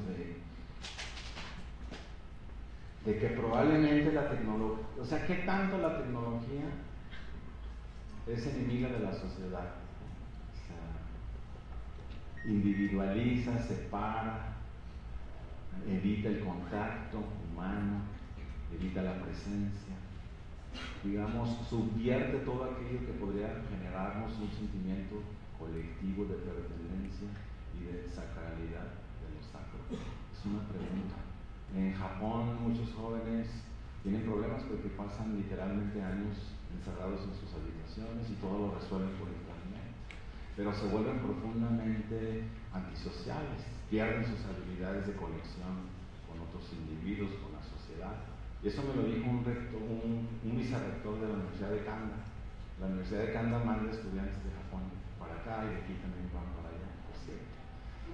de que probablemente la tecnología, o sea, ¿qué tanto la tecnología es enemiga de la sociedad? O sea, individualiza, separa, evita el contacto humano, evita la presencia, digamos, subvierte todo aquello que podría generarnos un sentimiento colectivo de pertenencia y de sacralidad de lo sacro. Es una pregunta. En Japón muchos jóvenes tienen problemas porque pasan literalmente años encerrados en sus habitaciones y todo lo resuelven por internet, pero se vuelven profundamente antisociales, pierden sus habilidades de conexión con otros individuos, con la sociedad. Y eso me lo dijo un vicerrector de la Universidad de Kanda. La Universidad de Kanda manda estudiantes de Japón para acá y de aquí también van para allá, por cierto.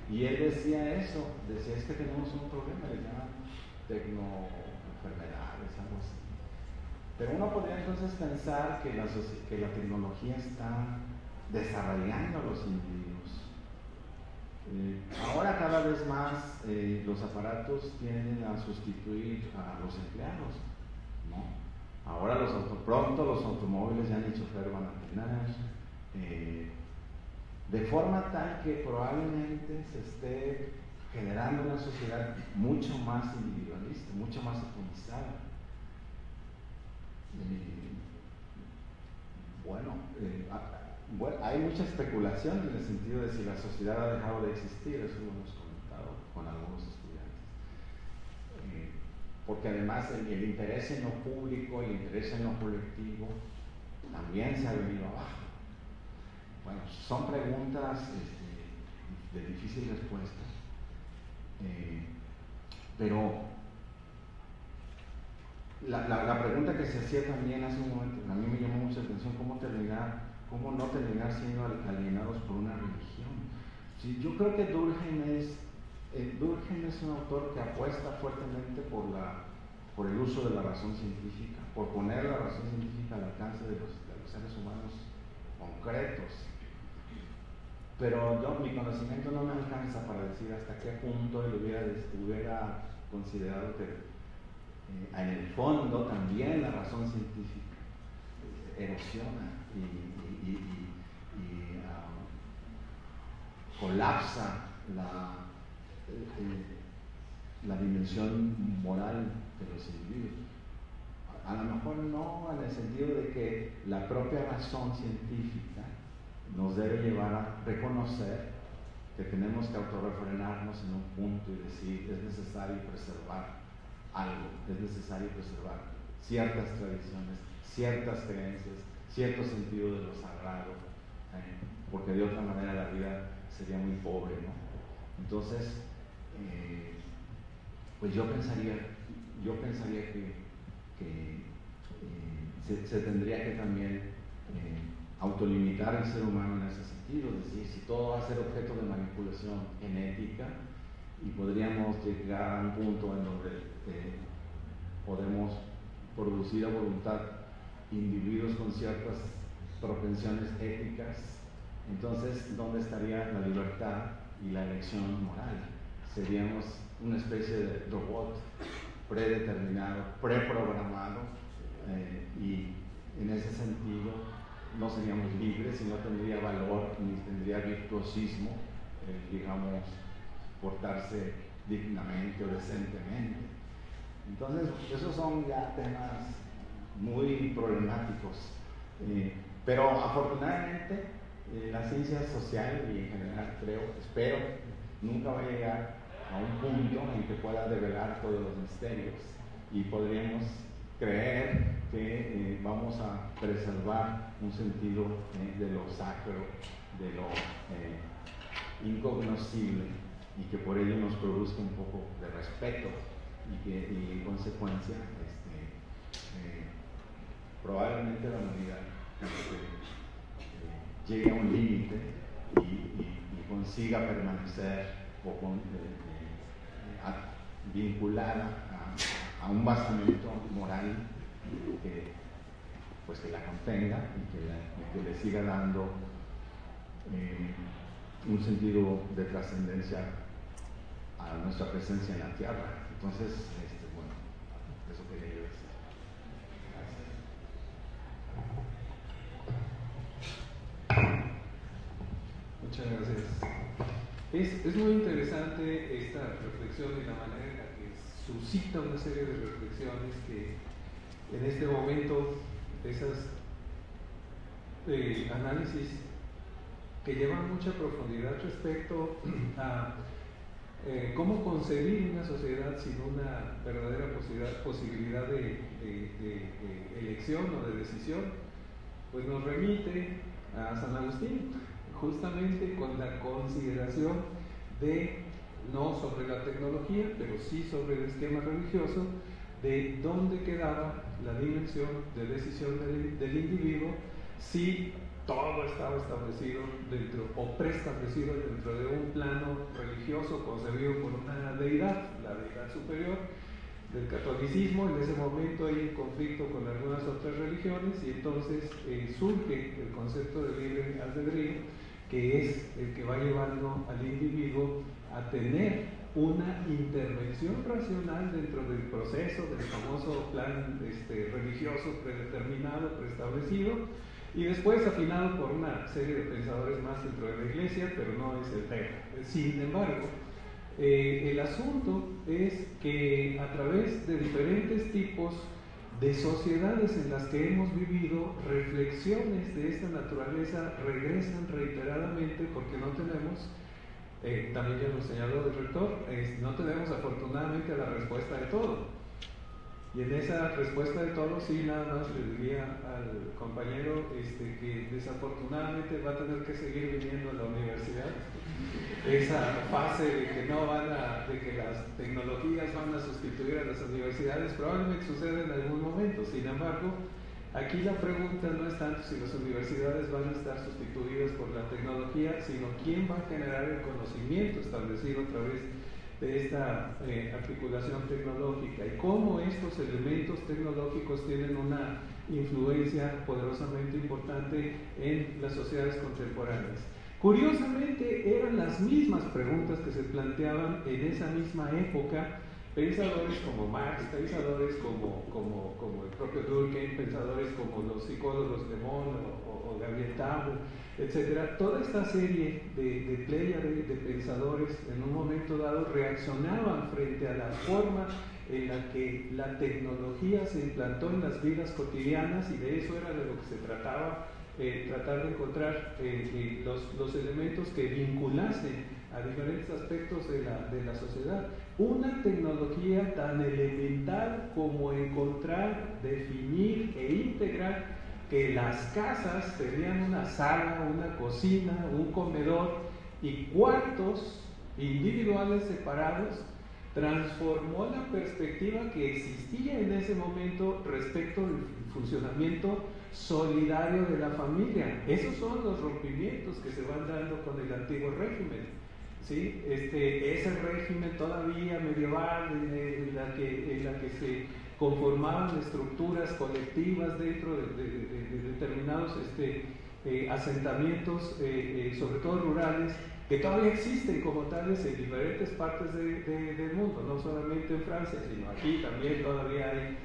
Y él decía eso, decía, es que tenemos un problema, le llaman tecnoenfermedades, algo así. Pero uno podría entonces pensar que la tecnología está desarrollando a los individuos. Ahora cada vez más los aparatos tienden a sustituir a los empleados, ¿no? Ahora pronto los automóviles ya ni chofer van a tener, de forma tal que probablemente se esté generando una sociedad mucho más individualista, mucho más atomizada. Bueno, hay mucha especulación en el sentido de si la sociedad ha dejado de existir, eso lo hemos comentado con algunos estudiantes. Porque además el interés en lo público, el interés en lo colectivo también se ha venido abajo. Bueno, son preguntas de difícil respuesta, pero la pregunta que se hacía también hace un momento, a mí me llamó mucha atención, cómo no terminar siendo alienados por una religión. Sí, yo creo que Durkheim es un autor que apuesta fuertemente por el uso de la razón científica, por poner la razón científica al alcance de los seres humanos concretos. pero mi conocimiento no me alcanza para decir hasta qué punto él hubiera considerado que en el fondo también la razón científica erosiona y colapsa la dimensión moral de los individuos. A lo mejor no en el sentido de que la propia razón científica nos debe llevar a reconocer que tenemos que autorrefrenarnos en un punto y decir es necesario preservar algo, es necesario preservar ciertas tradiciones, ciertas creencias, cierto sentido de lo sagrado, porque de otra manera la vida sería muy pobre, ¿no? Entonces, pues yo pensaría que se tendría que también autolimitar el ser humano en ese sentido, es decir, si todo va a ser objeto de manipulación genética, y podríamos llegar a un punto en donde podemos producir a voluntad individuos con ciertas propensiones éticas, entonces ¿dónde estaría la libertad y la elección moral? Seríamos una especie de robot predeterminado, preprogramado, y en ese sentido no seríamos libres y no tendría valor ni tendría virtuosismo, digamos, portarse dignamente o decentemente. Entonces, esos son ya temas muy problemáticos, pero afortunadamente la ciencia social y en general espero, nunca va a llegar a un punto en que pueda develar todos los misterios y podríamos creer que vamos a preservar un sentido de lo sacro, de lo incognoscible, y que por ello nos produzca un poco de respeto y en consecuencia probablemente la humanidad llegue a un límite y consiga permanecer vinculada a un basamento moral que la contenga y que le siga dando un sentido de trascendencia a nuestra presencia en la tierra. Entonces, bueno, eso quería yo decir. Gracias. Muchas gracias. Es muy interesante esta reflexión y la manera en la que suscita una serie de reflexiones que en este momento, esas análisis que llevan mucha profundidad respecto a cómo concebir una sociedad sin una verdadera posibilidad de elección o de decisión, pues nos remite a San Agustín, justamente con la consideración de, no sobre la tecnología, pero sí sobre el esquema religioso, de dónde quedaba la dimensión de decisión del individuo si todo estaba establecido dentro o preestablecido dentro de un plano religioso concebido por una deidad, la deidad superior del catolicismo. En ese momento hay un conflicto con algunas otras religiones y entonces surge el concepto de libre albedrío, que es el que va llevando al individuo a tener una intervención racional dentro del proceso del famoso plan religioso predeterminado, preestablecido, y después afinado por una serie de pensadores más dentro de la iglesia, pero no es el tema. Sin embargo, el asunto es que a través de diferentes tipos de sociedades en las que hemos vivido, reflexiones de esta naturaleza regresan reiteradamente porque no tenemos, también ya lo señaló el rector, no tenemos afortunadamente la respuesta de todo. Y en esa respuesta de todo, sí, nada más le diría al compañero que desafortunadamente va a tener que seguir viniendo a la universidad. Esa fase de que de que las tecnologías van a sustituir a las universidades probablemente sucede en algún momento. Sin embargo, aquí la pregunta no es tanto si las universidades van a estar sustituidas por la tecnología, sino quién va a generar el conocimiento establecido a través de esta articulación tecnológica y cómo estos elementos tecnológicos tienen una influencia poderosamente importante en las sociedades contemporáneas. Curiosamente eran las mismas preguntas que se planteaban en esa misma época pensadores como Marx, pensadores como el propio Durkheim, pensadores como los psicólogos de Mon o Gabriel Taube, etc. Toda esta serie de pléyade de pensadores en un momento dado reaccionaban frente a la forma en la que la tecnología se implantó en las vidas cotidianas, y de eso era de lo que se trataba, tratar de encontrar los elementos que vinculasen a diferentes aspectos de la sociedad. Una tecnología tan elemental como encontrar, definir e integrar que las casas tenían una sala, una cocina, un comedor y cuartos individuales separados, transformó la perspectiva que existía en ese momento respecto al funcionamiento solidario de la familia. Esos son los rompimientos que se van dando con el antiguo régimen. ¿Sí? Ese régimen todavía medieval en la que se conformaban estructuras colectivas dentro de determinados asentamientos, sobre todo rurales, que todavía existen como tales en diferentes partes del mundo, no solamente en Francia, sino aquí también todavía hay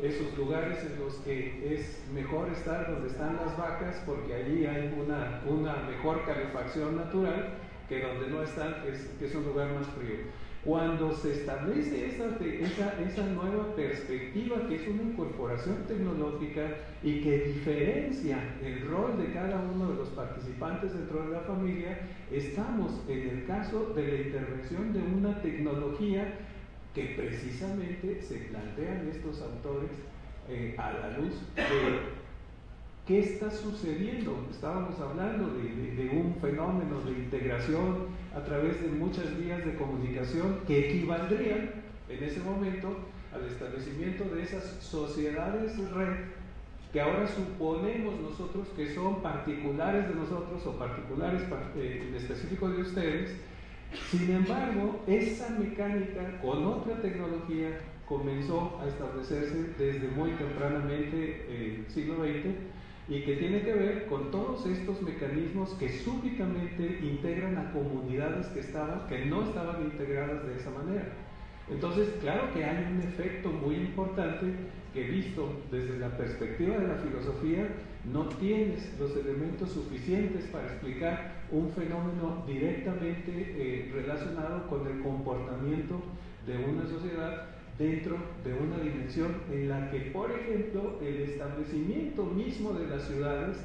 esos lugares en los que es mejor estar donde están las vacas, porque allí hay una mejor calefacción natural que donde no están, que es un lugar más frío. Cuando se establece esa nueva perspectiva, que es una incorporación tecnológica y que diferencia el rol de cada uno de los participantes dentro de la familia, estamos en el caso de la intervención de una tecnología que precisamente se plantean estos autores a la luz de qué está sucediendo. Estábamos hablando de un fenómeno de integración a través de muchas vías de comunicación que equivaldrían en ese momento al establecimiento de esas sociedades red que ahora suponemos nosotros que son particulares de nosotros o particulares en específico de ustedes. Sin embargo, esa mecánica con otra tecnología comenzó a establecerse desde muy tempranamente el siglo XX, y que tiene que ver con todos estos mecanismos que súbitamente integran a comunidades que no estaban integradas de esa manera. Entonces, claro que hay un efecto muy importante que, visto desde la perspectiva de la filosofía, no tienes los elementos suficientes para explicar un fenómeno directamente relacionado con el comportamiento de una sociedad dentro de una dimensión en la que, por ejemplo, el establecimiento mismo de las ciudades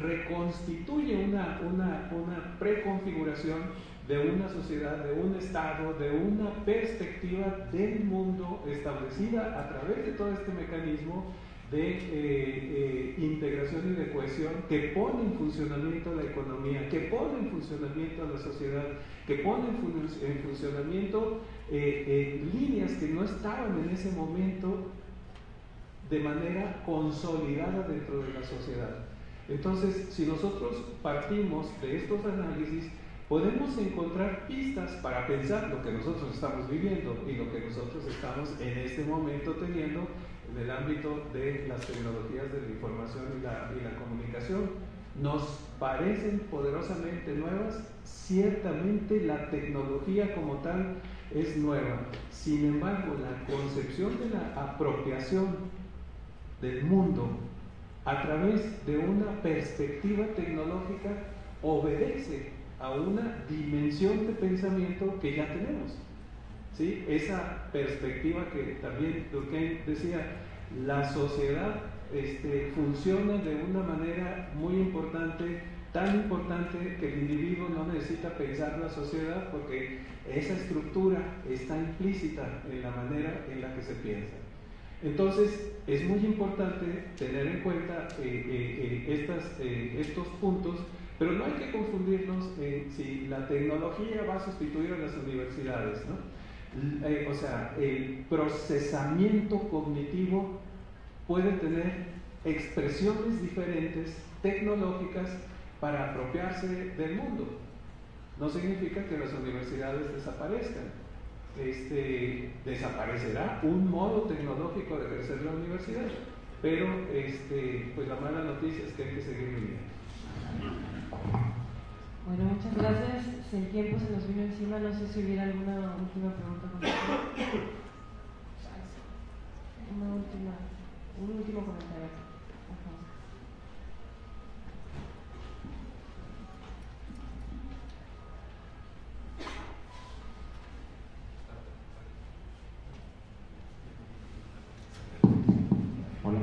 reconstituye una preconfiguración de una sociedad, de un estado, de una perspectiva del mundo establecida a través de todo este mecanismo de integración y de cohesión que pone en funcionamiento la economía, que pone en funcionamiento la sociedad, que pone en funcionamiento líneas que no estaban en ese momento de manera consolidada dentro de la sociedad. Entonces, si nosotros partimos de estos análisis, podemos encontrar pistas para pensar lo que nosotros estamos viviendo y lo que nosotros estamos en este momento teniendo en el ámbito de las tecnologías de la información y la comunicación. ¿Nos parecen poderosamente nuevas? Ciertamente la tecnología como tal es nueva. Sin embargo, la concepción de la apropiación del mundo a través de una perspectiva tecnológica obedece a una dimensión de pensamiento que ya tenemos. ¿Sí? Esa perspectiva que también Durkheim decía, la sociedad funciona de una manera muy importante, tan importante que el individuo no necesita pensar la sociedad porque esa estructura está implícita en la manera en la que se piensa. Entonces es muy importante tener en cuenta estos puntos, pero no hay que confundirnos en si la tecnología va a sustituir a las universidades, ¿no? O sea, el procesamiento cognitivo puede tener expresiones diferentes tecnológicas para apropiarse del mundo. No significa que las universidades desaparezcan. Desaparecerá un modo tecnológico de ejercer la universidad, pero pues la mala noticia es que hay que seguir viviendo. Bueno, el tiempo se nos vino encima, no sé si hubiera alguna última pregunta con usted. Un último comentario. Ajá. Hola.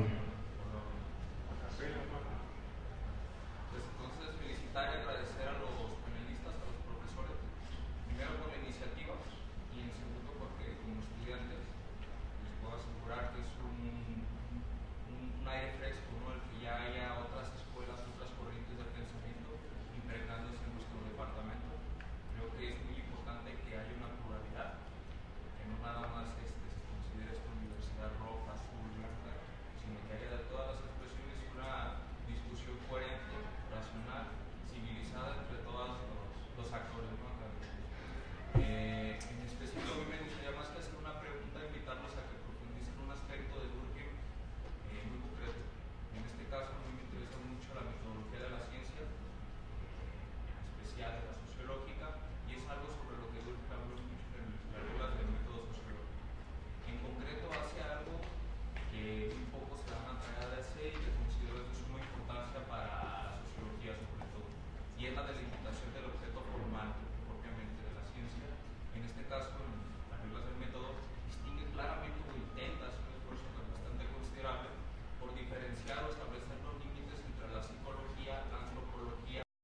Pues entonces felicitar y agradecer a los panelistas, a los profesores, primero por la iniciativa y en segundo porque como estudiantes les puedo asegurar que es un aire fresco